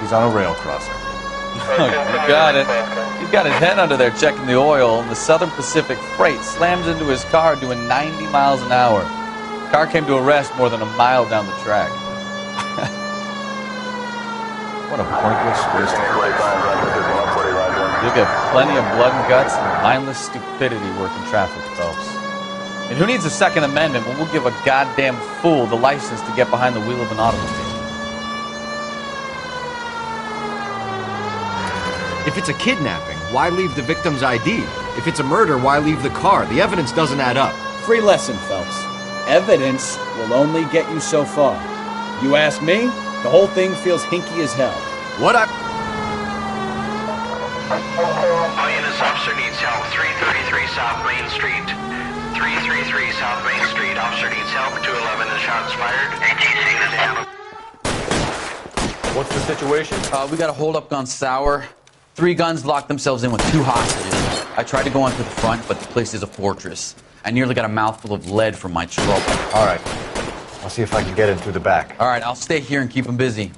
he's on a rail crossing. He You got it. He's got his head under there checking the oil, and the Southern Pacific Freight slams into his car doing 90 miles an hour. Car came to a rest more than a mile down the track. What a pointless waste of life. You'll get plenty of blood and guts and mindless stupidity working traffic, Phelps. And who needs a Second Amendment when we'll give a goddamn fool the license to get behind the wheel of an automobile? If it's a kidnapping, why leave the victim's ID? If it's a murder, why leave the car? The evidence doesn't add up. Free lesson, Phelps. Evidence will only get you so far. You ask me, the whole thing feels hinky as hell. What I... All units, officer needs help. 333 South Main Street. 333 South Main Street. Officer needs help. 211 and shots fired. 18 is down. What's the situation? We got a hold-up gone sour. 3 guns locked themselves in with 2 hostages. I tried to go onto the front, but the place is a fortress. I nearly got a mouthful of lead from my trouble. All right. I'll see if I can get in through the back. All right, I'll stay here and keep them busy.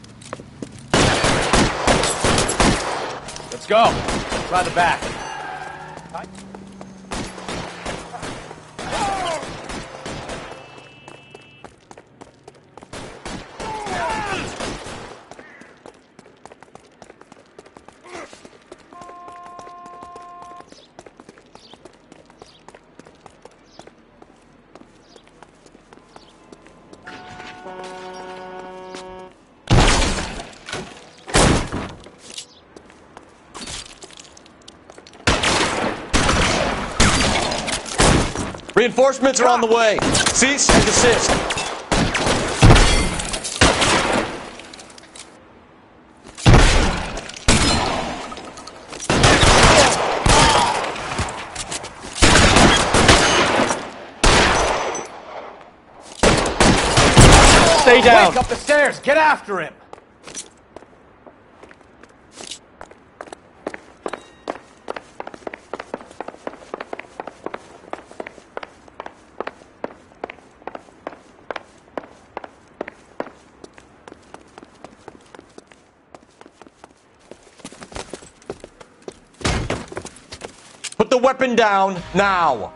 Let's go. Try the back. Reinforcements are on the way. Cease and desist. Stay down. Quick, up the stairs. Get after him. Put the weapon down now.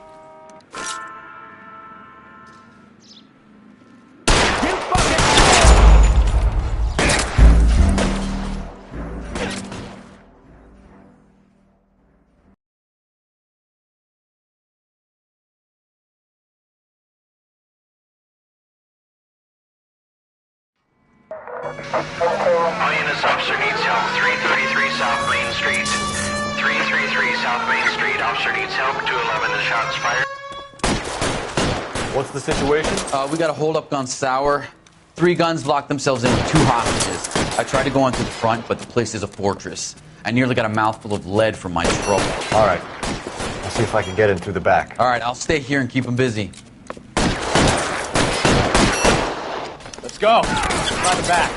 All units, officer needs help. 333 South Main Street. 333 South Main Street. Officer needs help. 211 and shots fired. What's the situation? We got a hold-up gone sour. 3 guns locked themselves in with 2 hostages. I tried to go onto the front, but the place is a fortress. I nearly got a mouthful of lead from my trouble. All right. I'll see if I can get in through the back. All right, I'll stay here and keep them busy. Let's go. Try the back.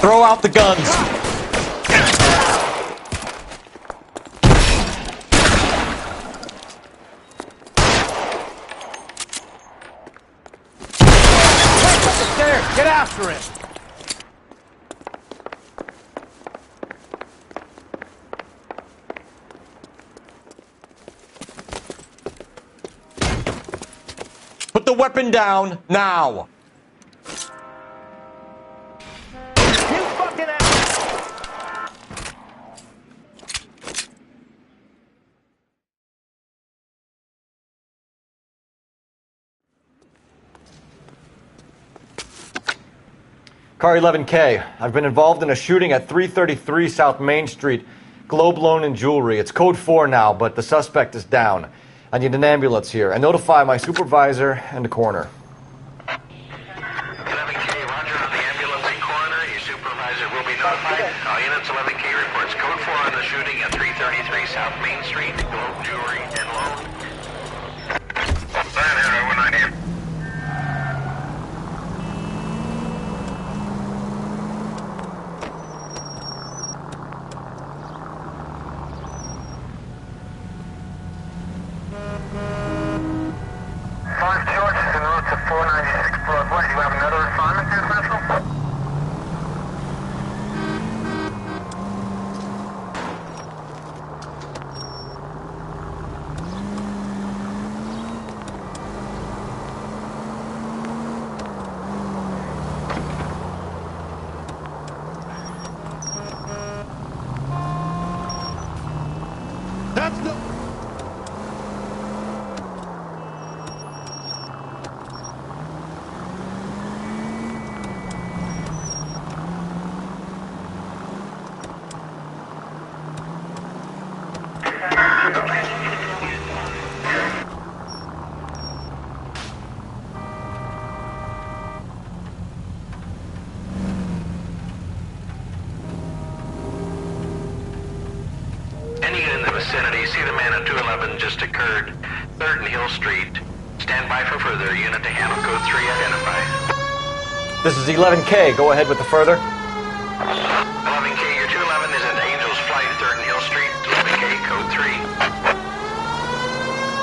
Throw out the guns. Get after him! Put the weapon down now. Car 11K, I've been involved in a shooting at 333 South Main Street. Globe Loan and Jewelry. It's code 4 now, but the suspect is down. I need an ambulance here. And notify my supervisor and the coroner. 11K, roger on the ambulance and coroner. Your supervisor will be notified. All units, 11K reports code 4 on the shooting at 333 South Main Street. Globe Jewelry and Loan. 496 Broadway. Do you have another assignment there, Central? That's the... Any unit in the vicinity, see the man at 211 just occurred. 3rd and Hill Street. Stand by for further. Unit to handle code 3 identified. This is 11K. Go ahead with the further. 11K, your 211 is in Angel's Flight, 3rd and Hill Street. 11K, code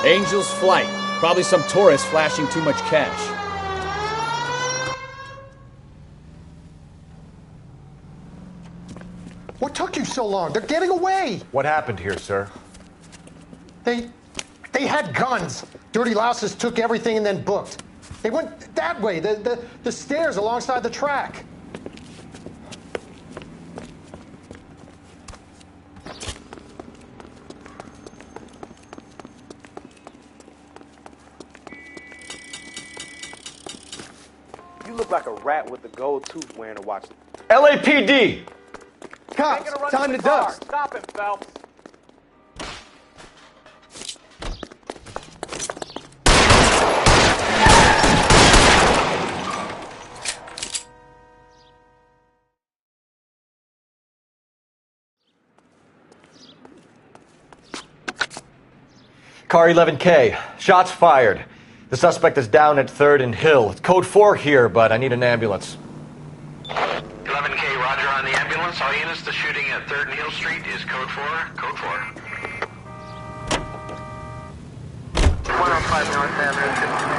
3. Angel's Flight. Probably some tourist flashing too much cash. What took you so long? They're getting away. What happened here, sir? They had guns. Dirty louses took everything and then booked. They went that way, the stairs alongside the track. You look like a rat with a gold tooth wearing a watch. LAPD! Cops, time to dust. Stop him, Phelps. Car 11K. Shots fired. The suspect is down at 3rd and Hill. It's code 4 here, but I need an ambulance. 11K, roger on the ambulance. All units, the shooting at 3rd and Hill Street is code 4. Code 4. 105 North Avenue, 52.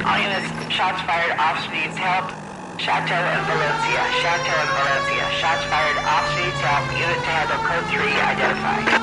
All units, shots fired, officer needs help. Chateau and Valencia. Chateau and Valencia. Shots fired, officer needs help. Unit to handle code 3 identified.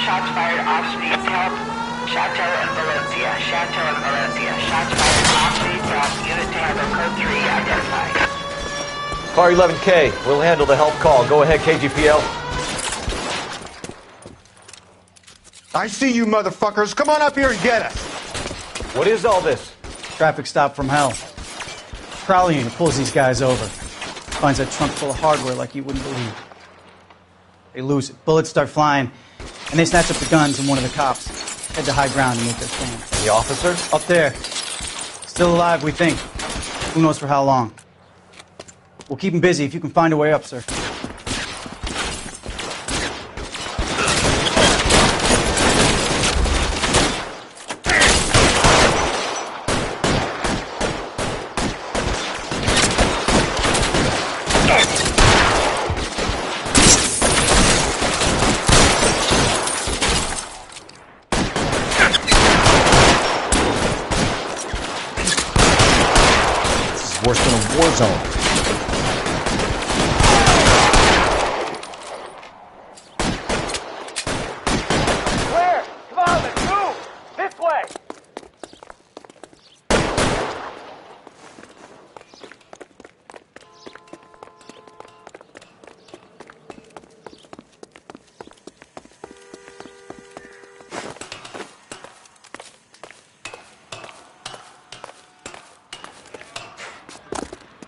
Shots fired. Officer needs help. Chateau and Valencia. Chateau and Valencia. Shots fired. Officer needs help. Unit to handle code 3 identified. Car 11K, we'll handle the help call. Go ahead, KGPL. I see you motherfuckers. Come on up here and get us. What is all this? Traffic stop from hell. Prowler unit pulls these guys over. Finds a trunk full of hardware like you wouldn't believe. They lose it. Bullets start flying, and they snatch up the guns, and one of the cops head to high ground and make their stand. The officer? Up there. Still alive, we think. Who knows for how long. We'll keep him busy if you can find a way up, sir. Worse than a war zone. Clear! Come on, let's move! This way!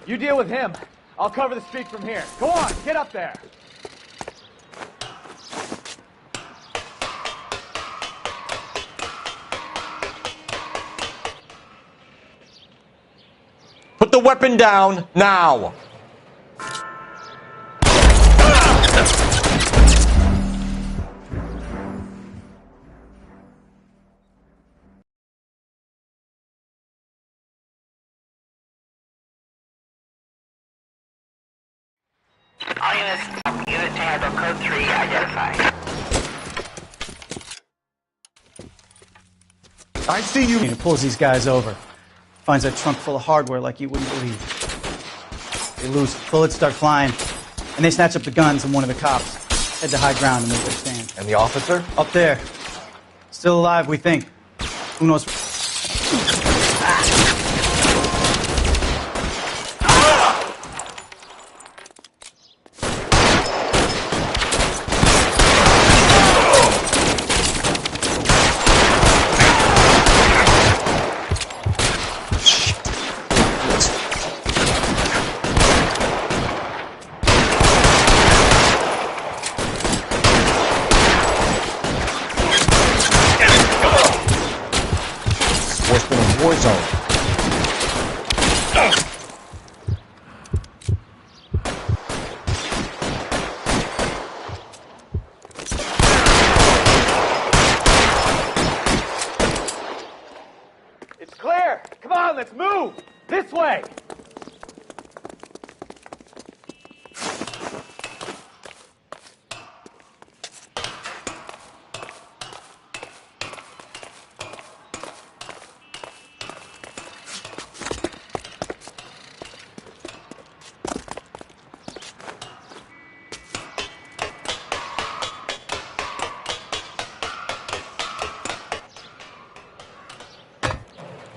You deal with him. I'll cover the street from here. Go on, get up there. Put the weapon down now. All units, unit to handle code 3 identified. I see you. Unit pulls these guys over. Finds a trunk full of hardware like you wouldn't believe. They lose it. Bullets start flying, and they snatch up the guns, and one of the cops head to high ground and make their stand. And the officer? Up there. Still alive, we think. Who knows? Worse than a war zone. It's clear. Come on, let's move. This way.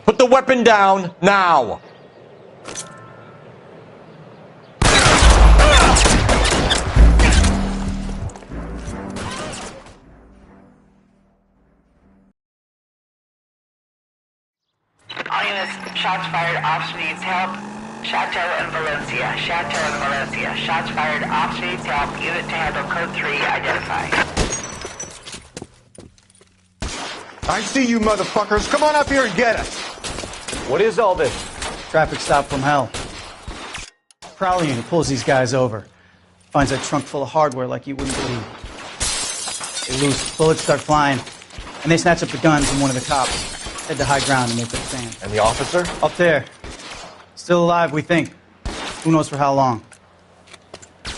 Put the weapon down now. All units, shots fired. Officer needs help. Chateau and Valencia. Chateau and Valencia. Shots fired. Officer needs help. Unit to handle code 3 identified. I see you motherfuckers. Come on up here and get us. What is all this? Traffic stop from hell. Prowler unit pulls these guys over. Finds a trunk full of hardware like you wouldn't believe. They lose it. Bullets start flying, and they snatch up the guns, and one of the cops head to high ground and make their stand. And the officer? Up there. Still alive, we think. Who knows for how long.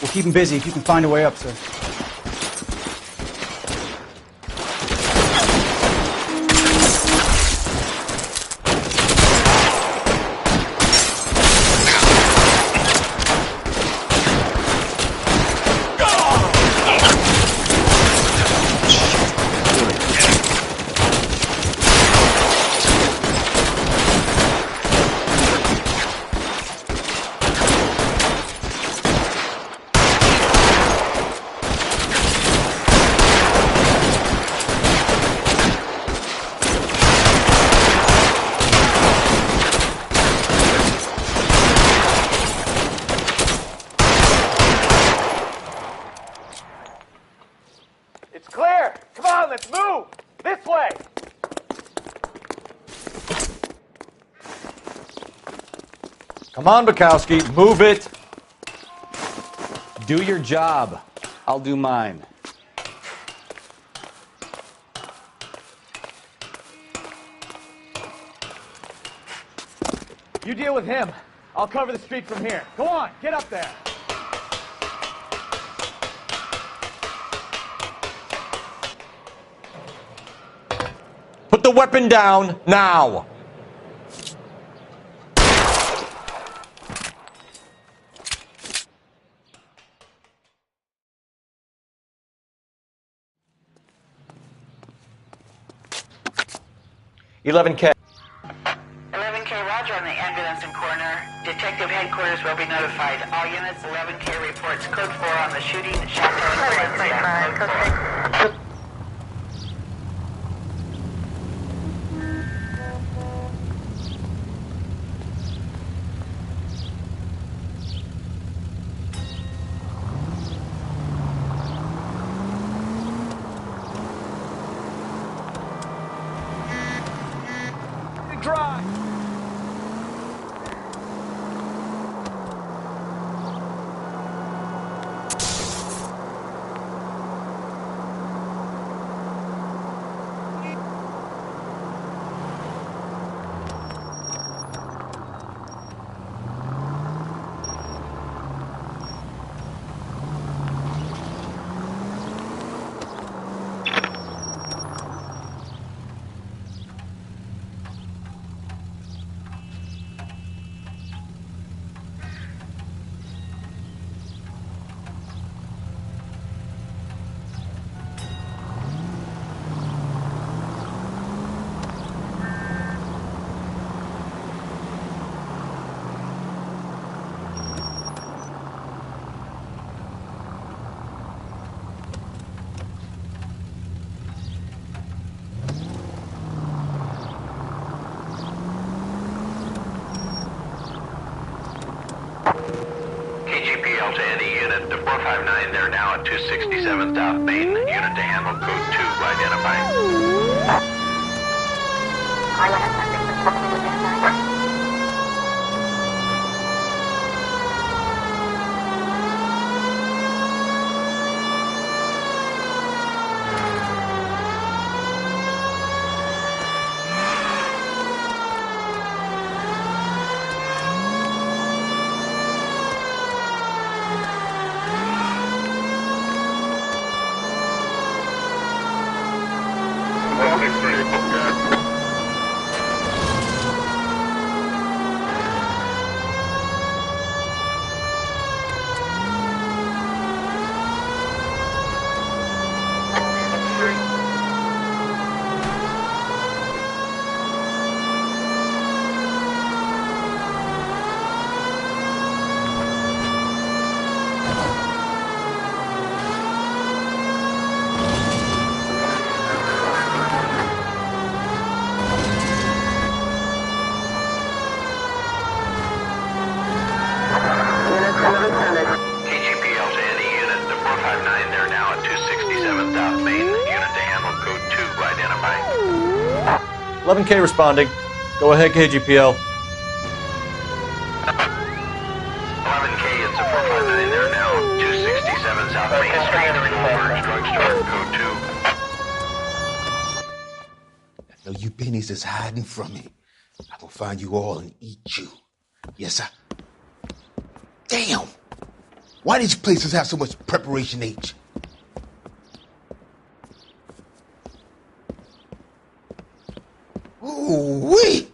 We'll keep him busy if you can find a way up, sir. This way! Come on, Bukowski, move it. Do your job. I'll do mine. You deal with him. I'll cover the street from here. Go on, get up there. Put the weapon down now. $11K. 11K, roger on the ambulance and coroner. Detective headquarters will be notified. All units, 11K reports code 4 on the shooting at Chateau Valencia. Code 4. Drive! KGPL to any unit, the 459, they're now at 267 South Main. Unit to handle code 2, identify. KGPL to any unit, the 459, they're now at 267 South Main. Unit to handle code 2, identify. 11K responding. Go ahead, KGPL. 11K, it's a 459, they're now 267 South Main Street, Woolworths Drugstore, code 2. I know you pennies is hiding from me. I will find you all and eat you. Yes, sir. Damn! Why did you places have so much preparation H? Ooh, wait!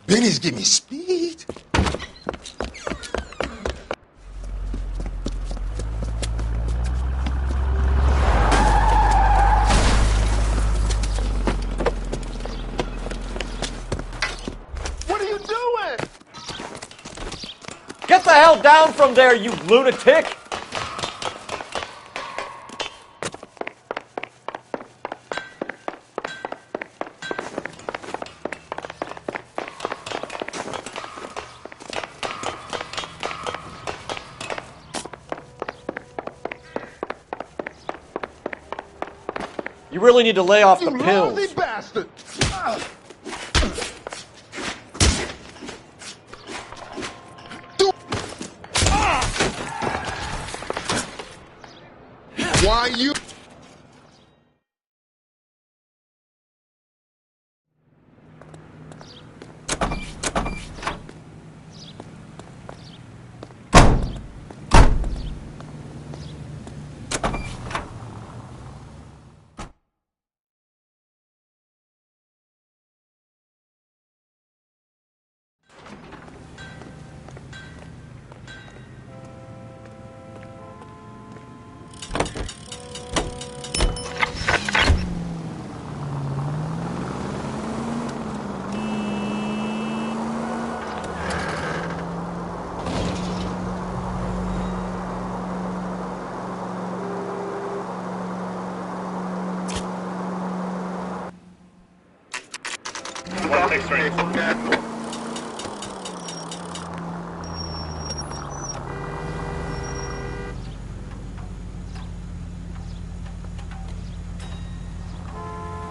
Benny's give me speed. What are you doing? Get the hell down from there, you lunatic! You really need to lay off the You pills. lousy bastard! Why you...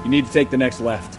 You need to take the next left.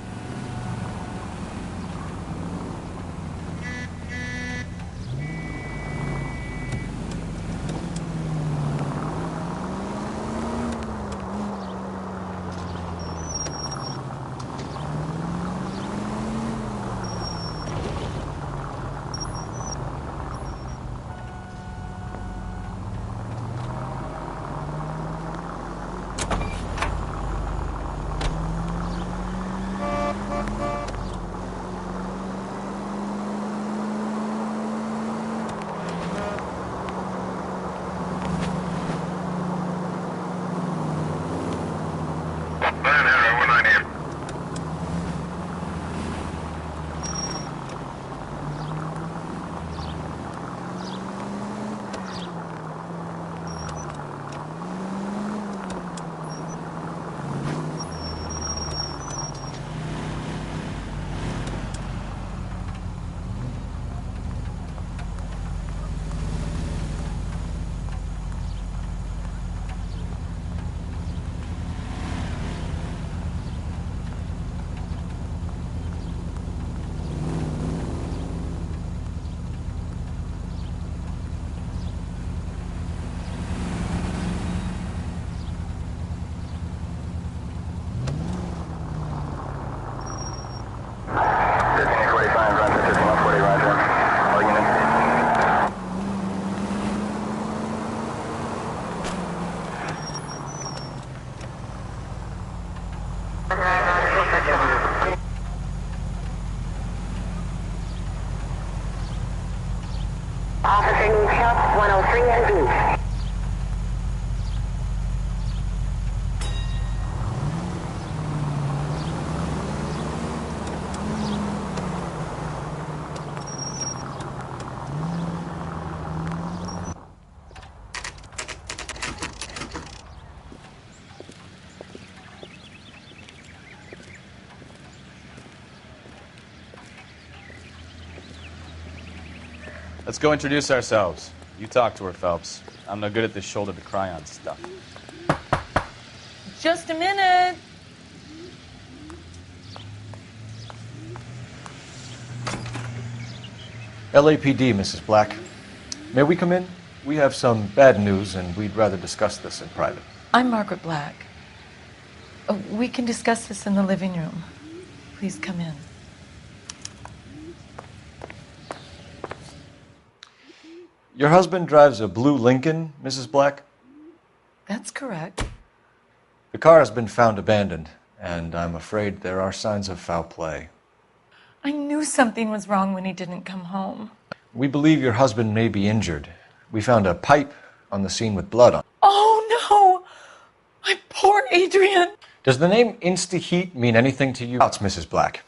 Officer needs help, 103 and B. Let's go introduce ourselves. You talk to her, Phelps. I'm no good at this shoulder to cry on stuff. Just a minute. LAPD, Mrs. Black. May we come in? We have some bad news, and we'd rather discuss this in private. I'm Margaret Black. We can discuss this in the living room. Please come in. Your husband drives a blue Lincoln, Mrs. Black? That's correct. The car has been found abandoned, and I'm afraid there are signs of foul play. I knew something was wrong when he didn't come home. We believe your husband may be injured. We found a pipe on the scene with blood on it. Oh, no! My poor Adrian! Does the name Insta-Heat mean anything to you? It's Mrs. Black.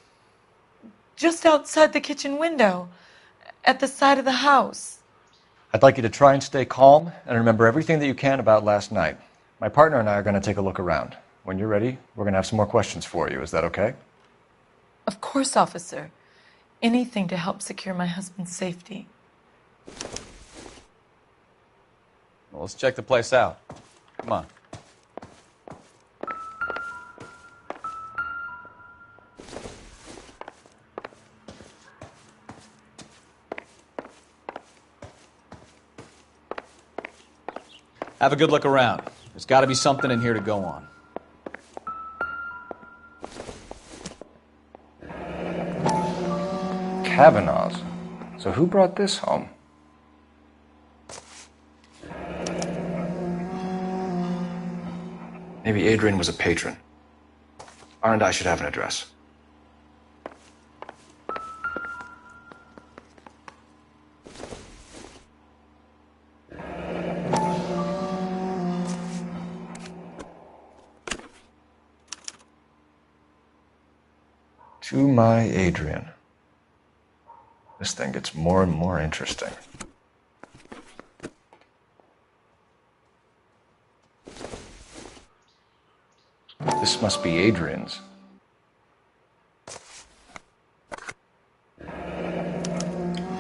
Just outside the kitchen window, at the side of the house. I'd like you to try and stay calm and remember everything that you can about last night. My partner and I are going to take a look around. When you're ready, we're going to have some more questions for you. Is that okay? Of course, officer. Anything to help secure my husband's safety. Well, let's check the place out. Come on. Have a good look around. There's got to be something in here to go on. Kavanaugh's. So who brought this home? Maybe Adrian was a patron. R&I should have an address. To my Adrian. This thing gets more and more interesting. This must be Adrian's.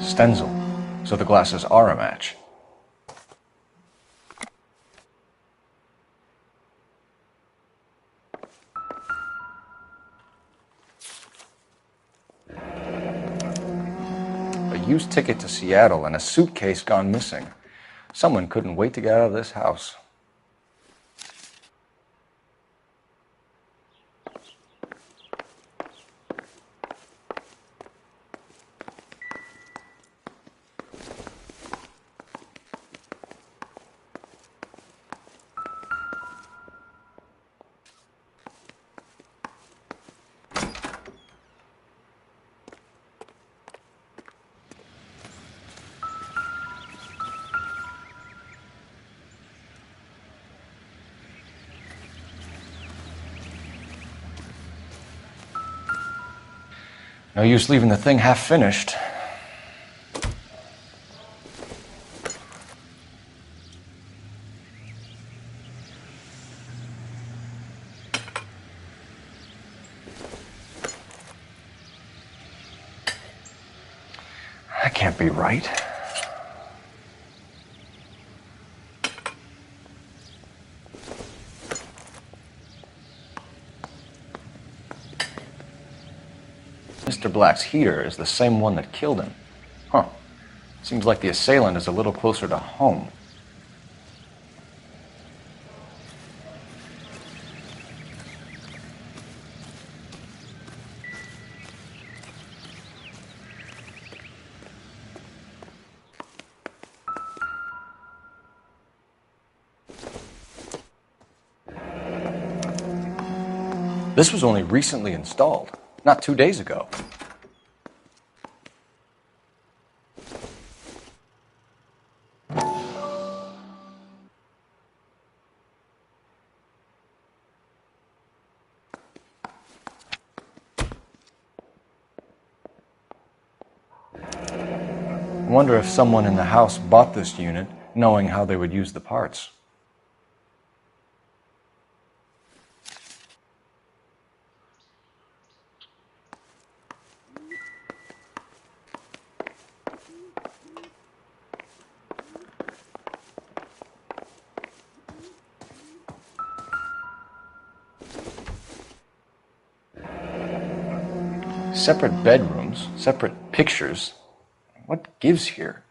Stenzel. So the glasses are a match. A used ticket to Seattle and a suitcase gone missing. Someone couldn't wait to get out of this house. No use leaving the thing half finished. That can't be right. Mr. Black's heater is the same one that killed him. Huh. Seems like the assailant is a little closer to home. This was only recently installed. Not 2 days ago. I wonder if someone in the house bought this unit knowing how they would use the parts. Separate bedrooms, separate pictures. What gives here?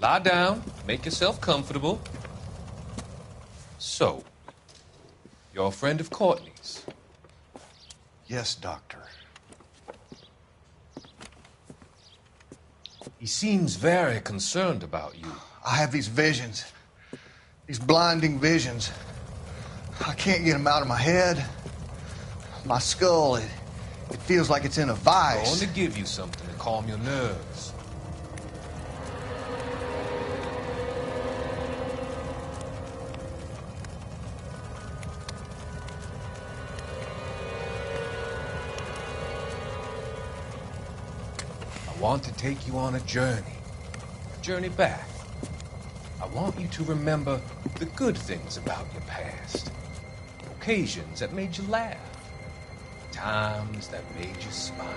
Lie down, make yourself comfortable. So, you're a friend of Courtney's? Yes, Doctor. He seems very concerned about you. I have these visions. These blinding visions. I can't get them out of my head. My skull, it feels like it's in a vice. I'm going to give you something to calm your nerves. I want to take you on a journey back. I want you to remember the good things about your past. Occasions that made you laugh. Times that made you smile.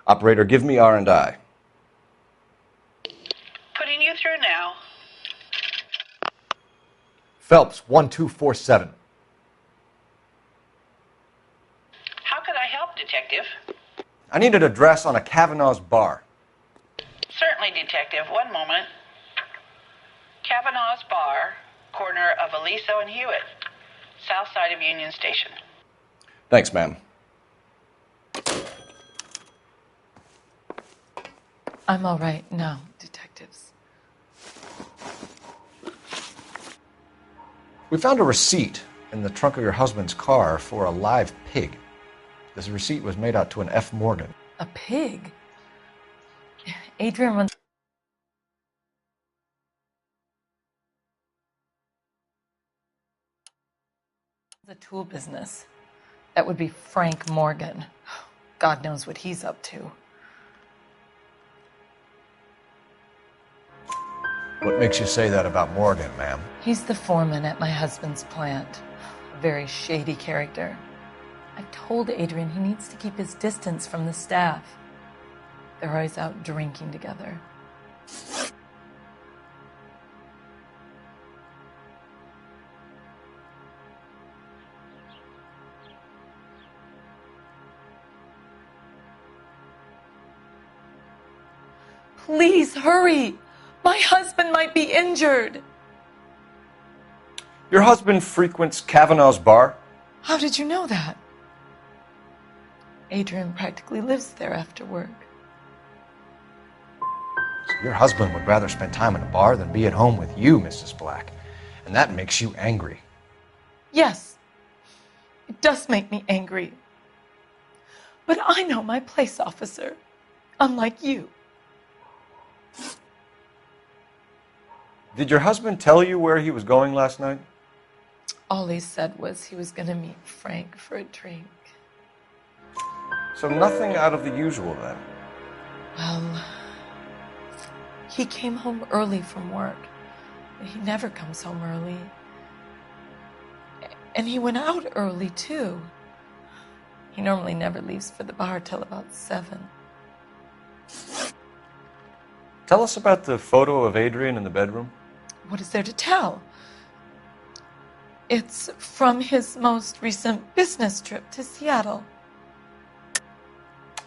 Operator, give me R&I. Putting you through now. Phelps, 1247. How could I help, Detective? I need an address on a Kavanaugh's bar. Certainly, Detective. One moment. Kavanaugh's Bar, corner of Aliso and Hewitt, south side of Union Station. Thanks, ma'am. I'm all right now, detectives. We found a receipt in the trunk of your husband's car for a live pig. This receipt was made out to an F. Morgan. A pig? Adrian runs a tool business. That would be Frank Morgan. God knows what he's up to. What makes you say that about Morgan, ma'am? He's the foreman at my husband's plant. A very shady character. I've told Adrian he needs to keep his distance from the staff. They're always out drinking together. Please hurry! My husband might be injured. Your husband frequents Kavanaugh's bar? How did you know that? Adrian practically lives there after work. So your husband would rather spend time in a bar than be at home with you, Mrs. Black. And that makes you angry. Yes, it does make me angry. But I know my place, officer, unlike you. Did your husband tell you where he was going last night? All he said was he was going to meet Frank for a drink. So nothing out of the usual then? Well, he came home early from work. He never comes home early. And he went out early, too. He normally never leaves for the bar till about 7. Tell us about the photo of Adrian in the bedroom. What is there to tell? It's from his most recent business trip to Seattle.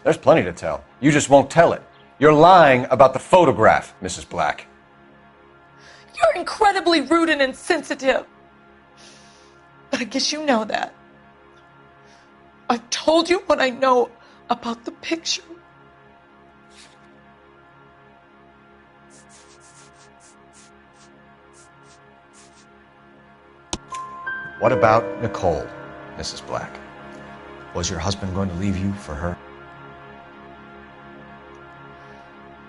There's plenty to tell. You just won't tell it. You're lying about the photograph, Mrs. Black. You're incredibly rude and insensitive. But I guess you know that. I've told you what I know about the picture. What about Nicole, Mrs. Black? Was your husband going to leave you for her?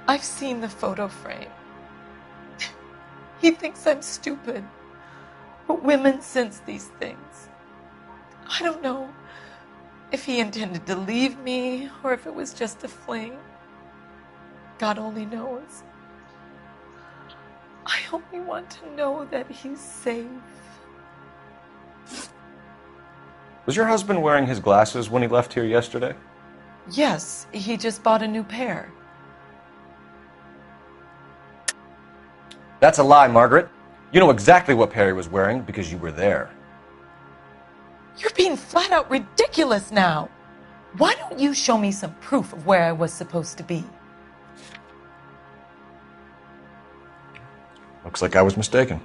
I've seen the photo frame. He thinks I'm stupid. But women sense these things. I don't know if he intended to leave me or if it was just a fling. God only knows. I only want to know that he's safe. Was your husband wearing his glasses when he left here yesterday? Yes, he just bought a new pair. That's a lie, Margaret. You know exactly what pair he was wearing because you were there. You're being flat out ridiculous now. Why don't you show me some proof of where I was supposed to be? Looks like I was mistaken.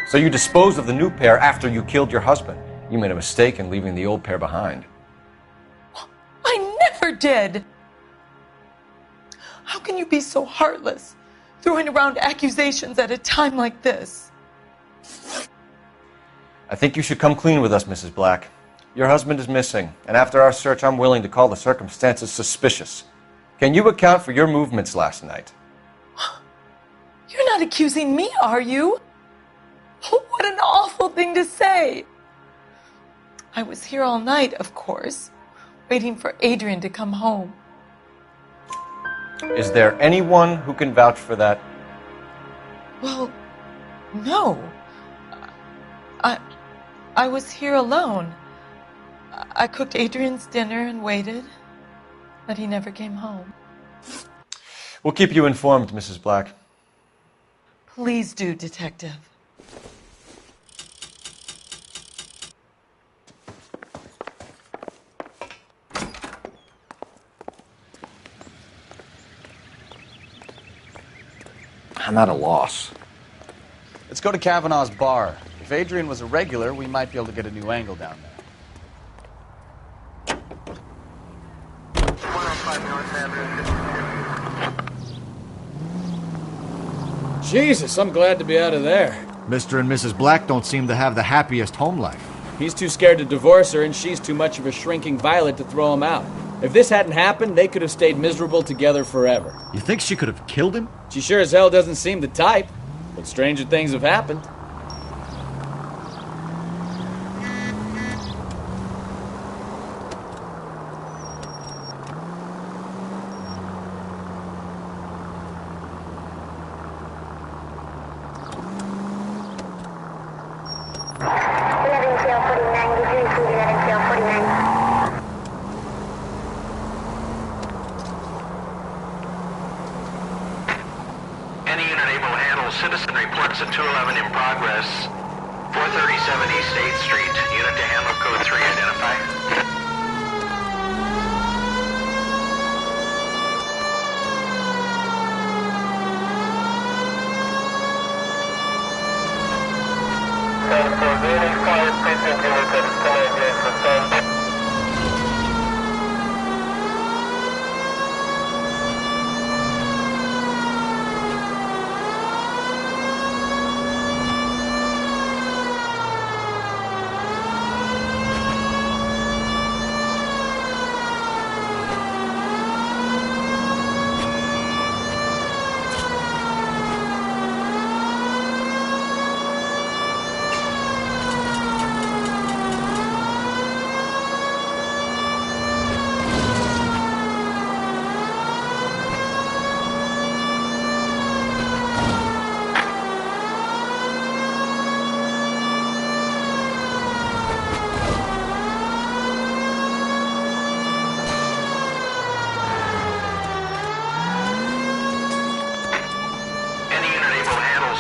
So you disposed of the new pair after you killed your husband. You made a mistake in leaving the old pair behind. I never did. How can you be so heartless, throwing around accusations at a time like this? I think you should come clean with us, Mrs. Black. Your husband is missing, and after our search, I'm willing to call the circumstances suspicious. Can you account for your movements last night? You're not accusing me, are you? What an awful thing to say. I was here all night, of course, waiting for Adrian to come home. Is there anyone who can vouch for that? Well, no. I was here alone. I cooked Adrian's dinner and waited, but he never came home. We'll keep you informed, Mrs. Black. Please do, Detective. I'm at a loss. Let's go to Kavanaugh's bar. If Adrian was a regular, we might be able to get a new angle down there. Jesus, I'm glad to be out of there. Mr. and Mrs. Black don't seem to have the happiest home life. He's too scared to divorce her, and she's too much of a shrinking violet to throw him out. If this hadn't happened, they could have stayed miserable together forever. You think she could have killed him? She sure as hell doesn't seem the type, but stranger things have happened. Citizen reports at 211 in progress. 437 East 8th Street. Unit to handle code 3. Identify.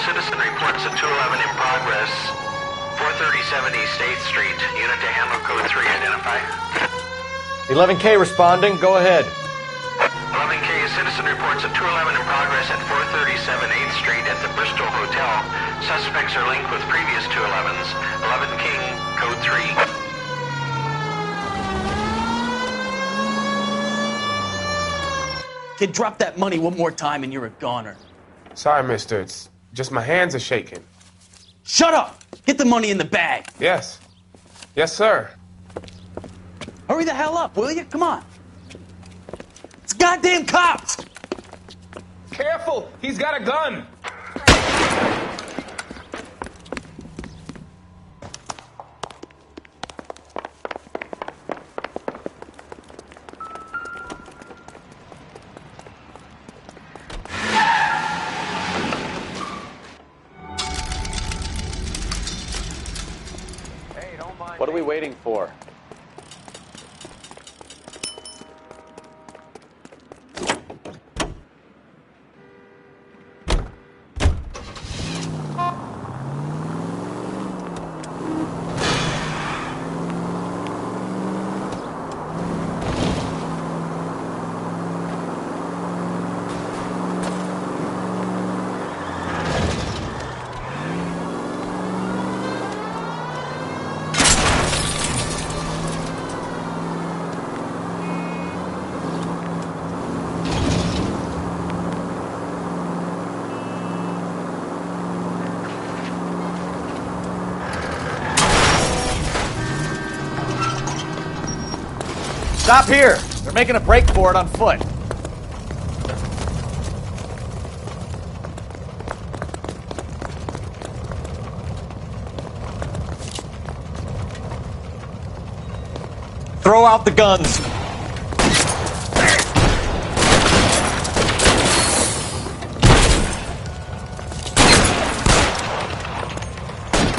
Citizen reports at 211 in progress. 437 East 8th Street. Unit to handle code 3. Identify. 11K responding. Go ahead. 11K, citizen reports at 211 in progress at 437 8th Street at the Bristol Hotel. Suspects are linked with previous 211s. 11 King, code 3. Kid, drop that money one more time and you're a goner. Sorry, mister. It's just my hands are shaking. Shut up! Get the money in the bag. Yes. Yes, sir. Hurry the hell up, will you? Come on. It's goddamn cops! Careful! He's got a gun! What are we waiting for? Stop here! They're making a break for it on foot. Throw out the guns.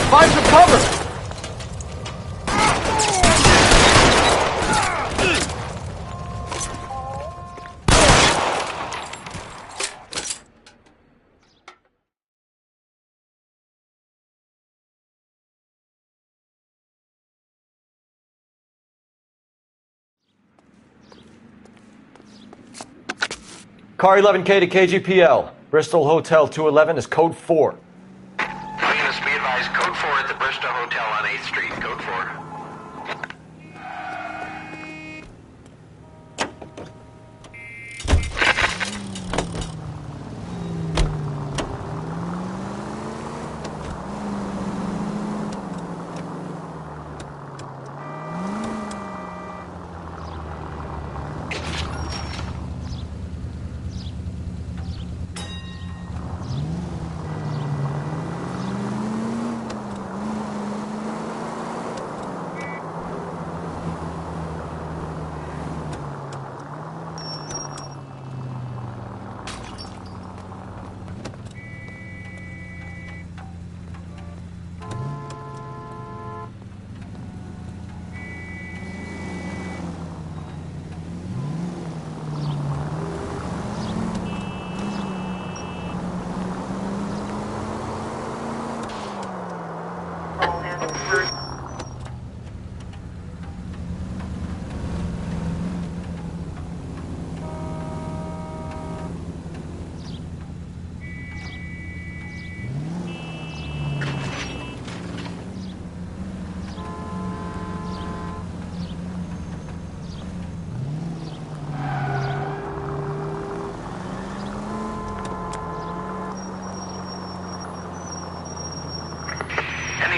Find some cover! Car 11K to KGPL. Bristol Hotel 211 is code 4. Units, be advised, code 4 at the Bristol Hotel on 8th Street, code 4.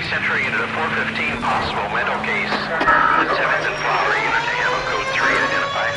Century unit of 415, possible mental case. The 7th and Flower unit to handle code 3 identified.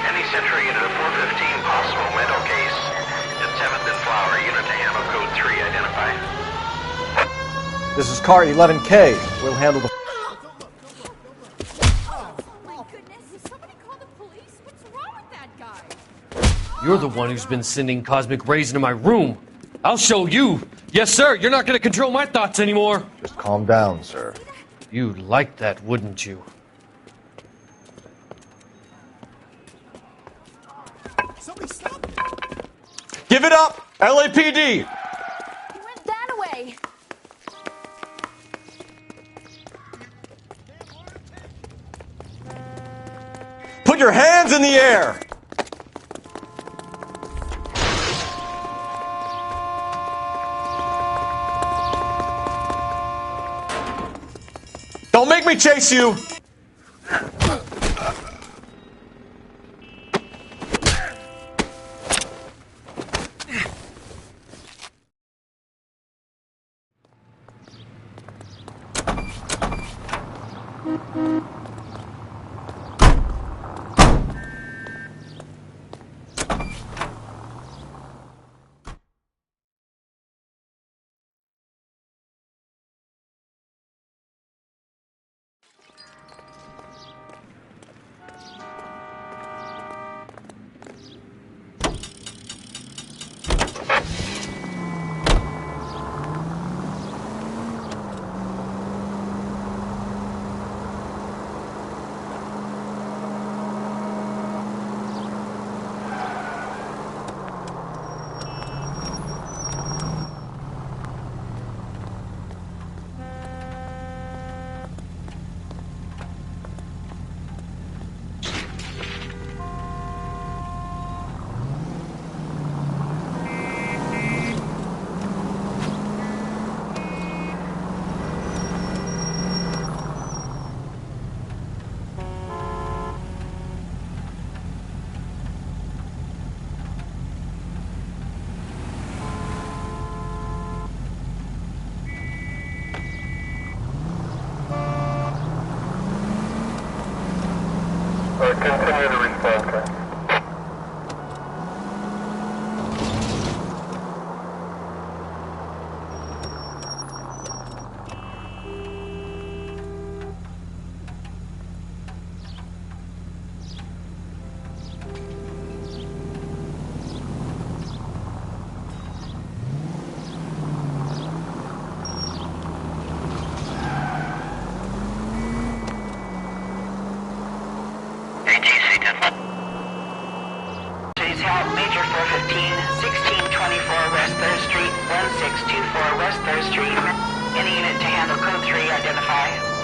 Any Century unit of 415, possible mental case. The 7th and Flower unit to handle code 3 identified. This is car 11K. We'll handle the... You're the one who's been sending cosmic rays into my room. I'll show you. Yes, sir. You're not going to control my thoughts anymore. Just calm down, sir. You'd like that, wouldn't you? Give it up, LAPD! Went that way. Put your hands in the air! Don't make me chase you! Continue to respond, sir. Please help Major 415, 1624 West 3rd Street, 1624 West 3rd Street. Any unit to handle code 3, identify.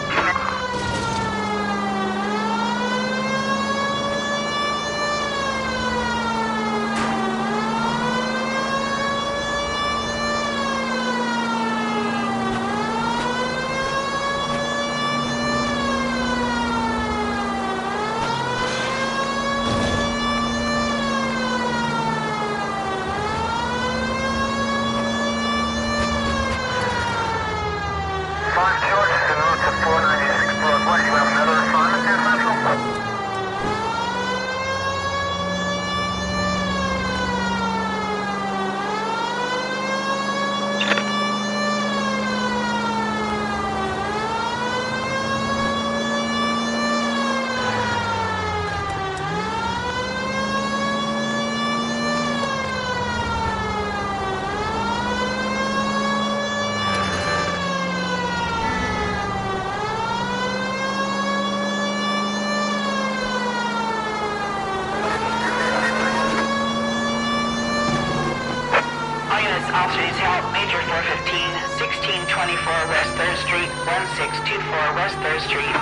Officers help Major 415, 1624 West 3rd Street, 1624 West 3rd Street.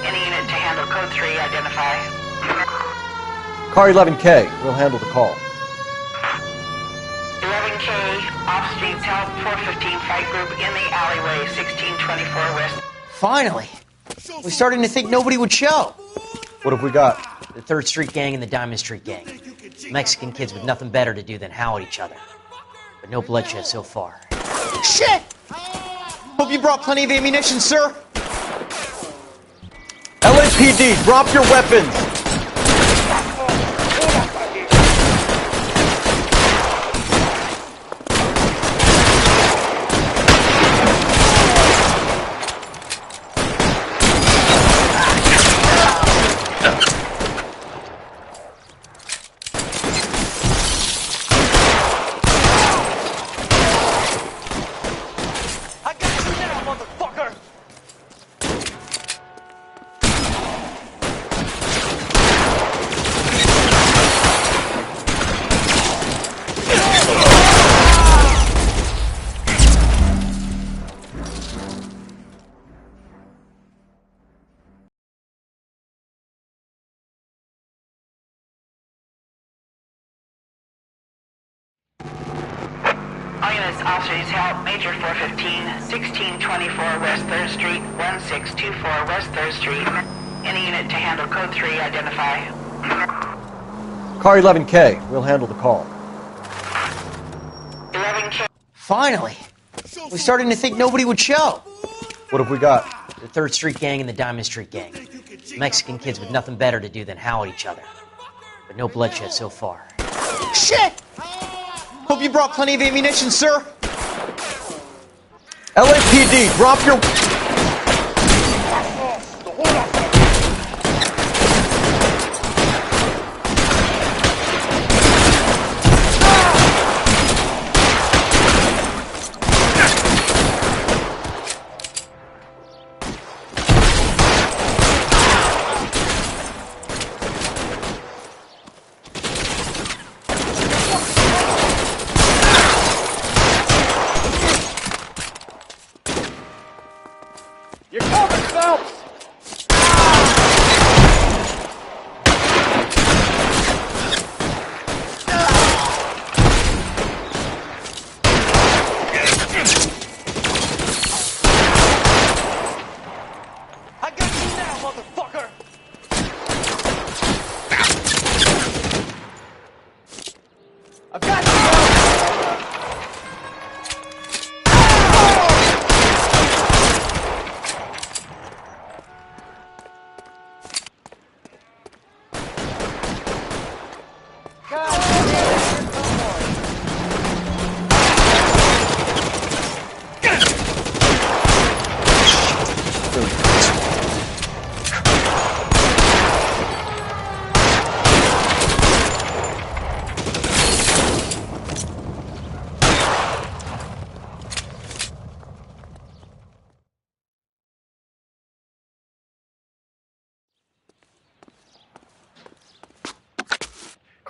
Any unit to handle code 3, identify. Car 11K, we'll handle the call. 11K, off streets help 415 fight group in the alleyway, 1624 West. Finally! We're starting to think nobody would show. What have we got? The 3rd Street Gang and the Diamond Street Gang. Mexican kids with nothing better to do than howl at each other. But no bloodshed so far. Shit! Hope you brought plenty of ammunition, sir. LAPD, drop your weapons! Officers help Major 415, 1624 West 3rd Street, 1624 West 3rd Street. Any unit to handle code 3, identify. Car 11K, we'll handle the call. 11K. Finally! We're starting to think nobody would show. What have we got? The 3rd Street Gang and the Diamond Street Gang. Mexican kids with nothing better to do than howl at each other. But no bloodshed so far. Shit! Hope you brought plenty of ammunition, sir. LAPD, drop your...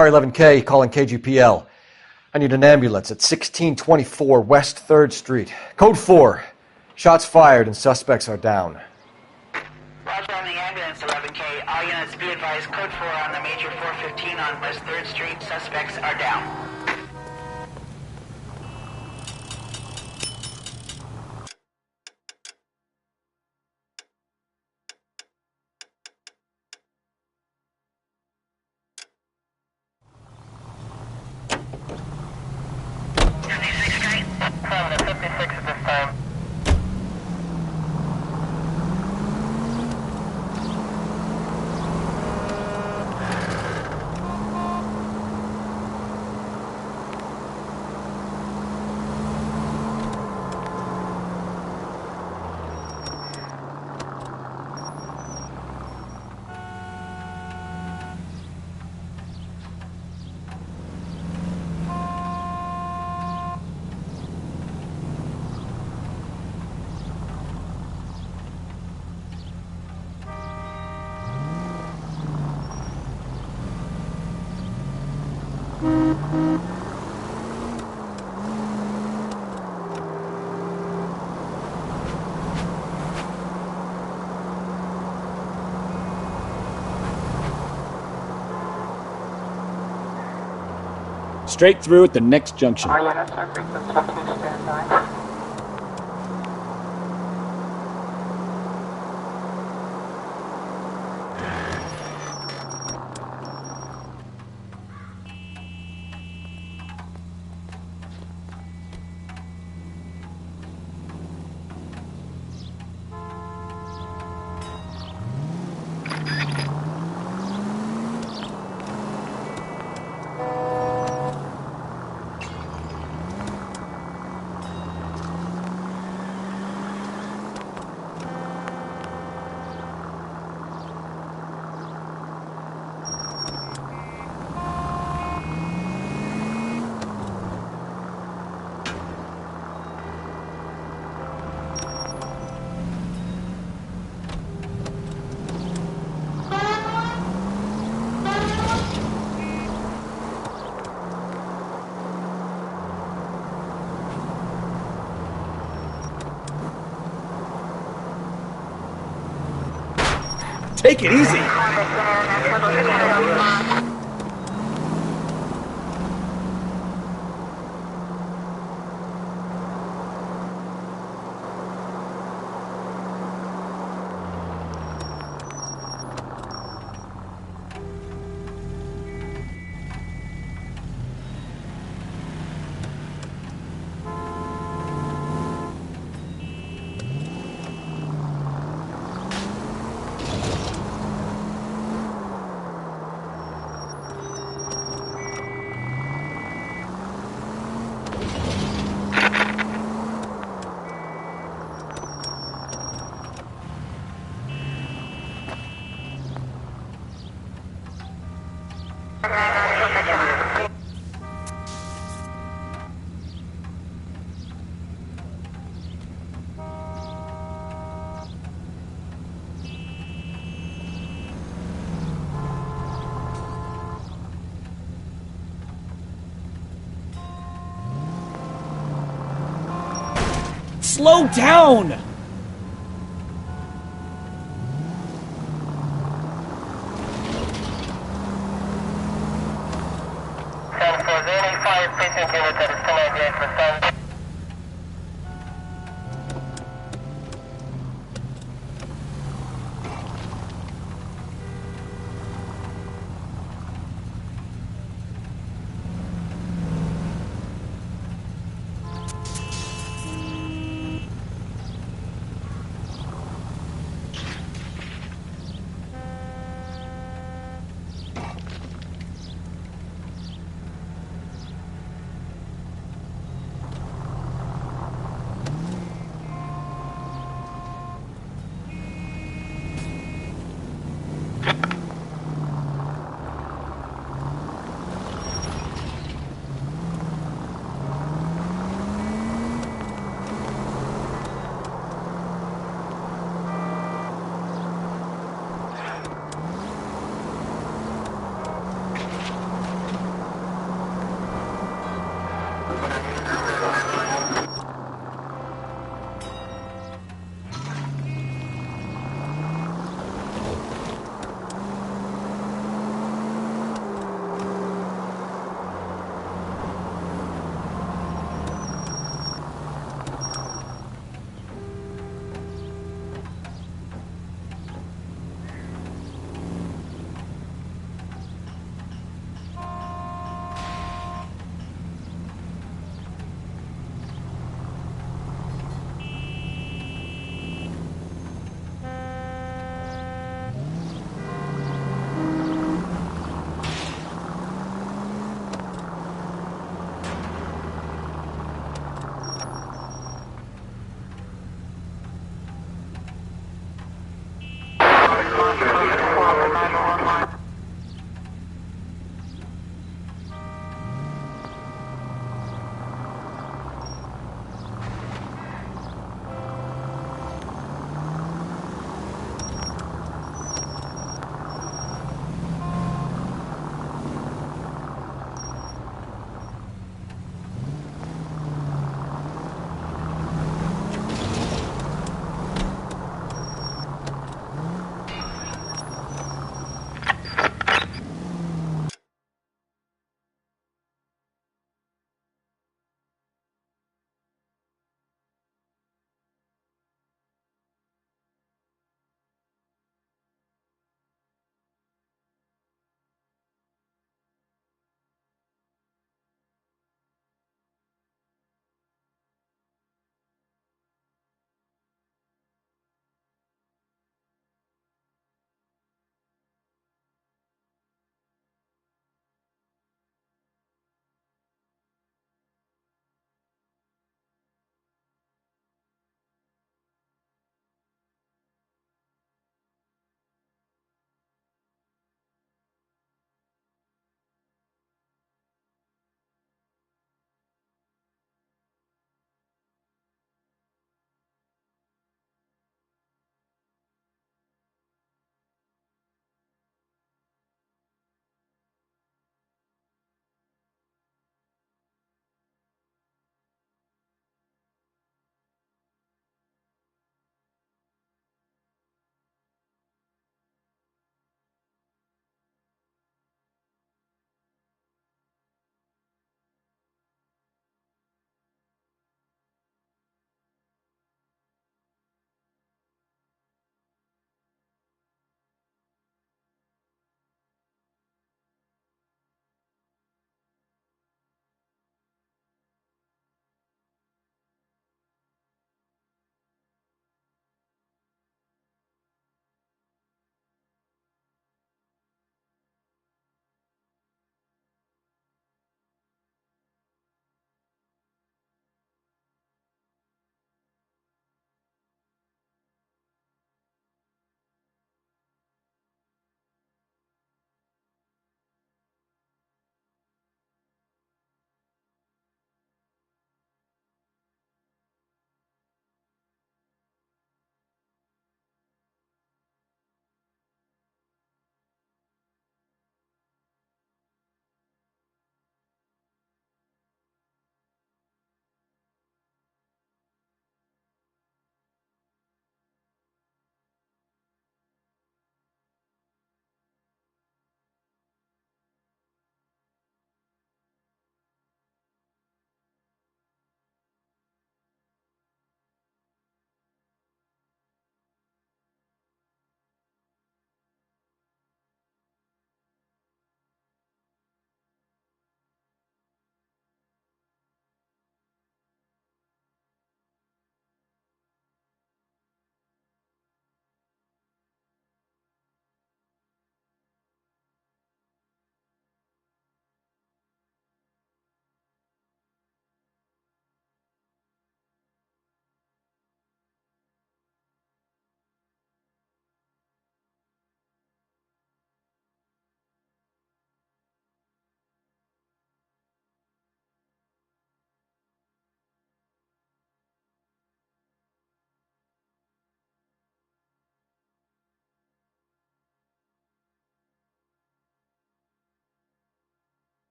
Fire 11K, calling KGPL. I need an ambulance at 1624 West 3rd Street. Code 4. Shots fired and suspects are down. Roger on the ambulance, 11K. All units be advised, code 4 on the major 415 on West 3rd Street. Suspects are down. Straight through at the next junction. All units are frequency 2 standby. Take it easy. Slow down! Precinct unit that is 298 for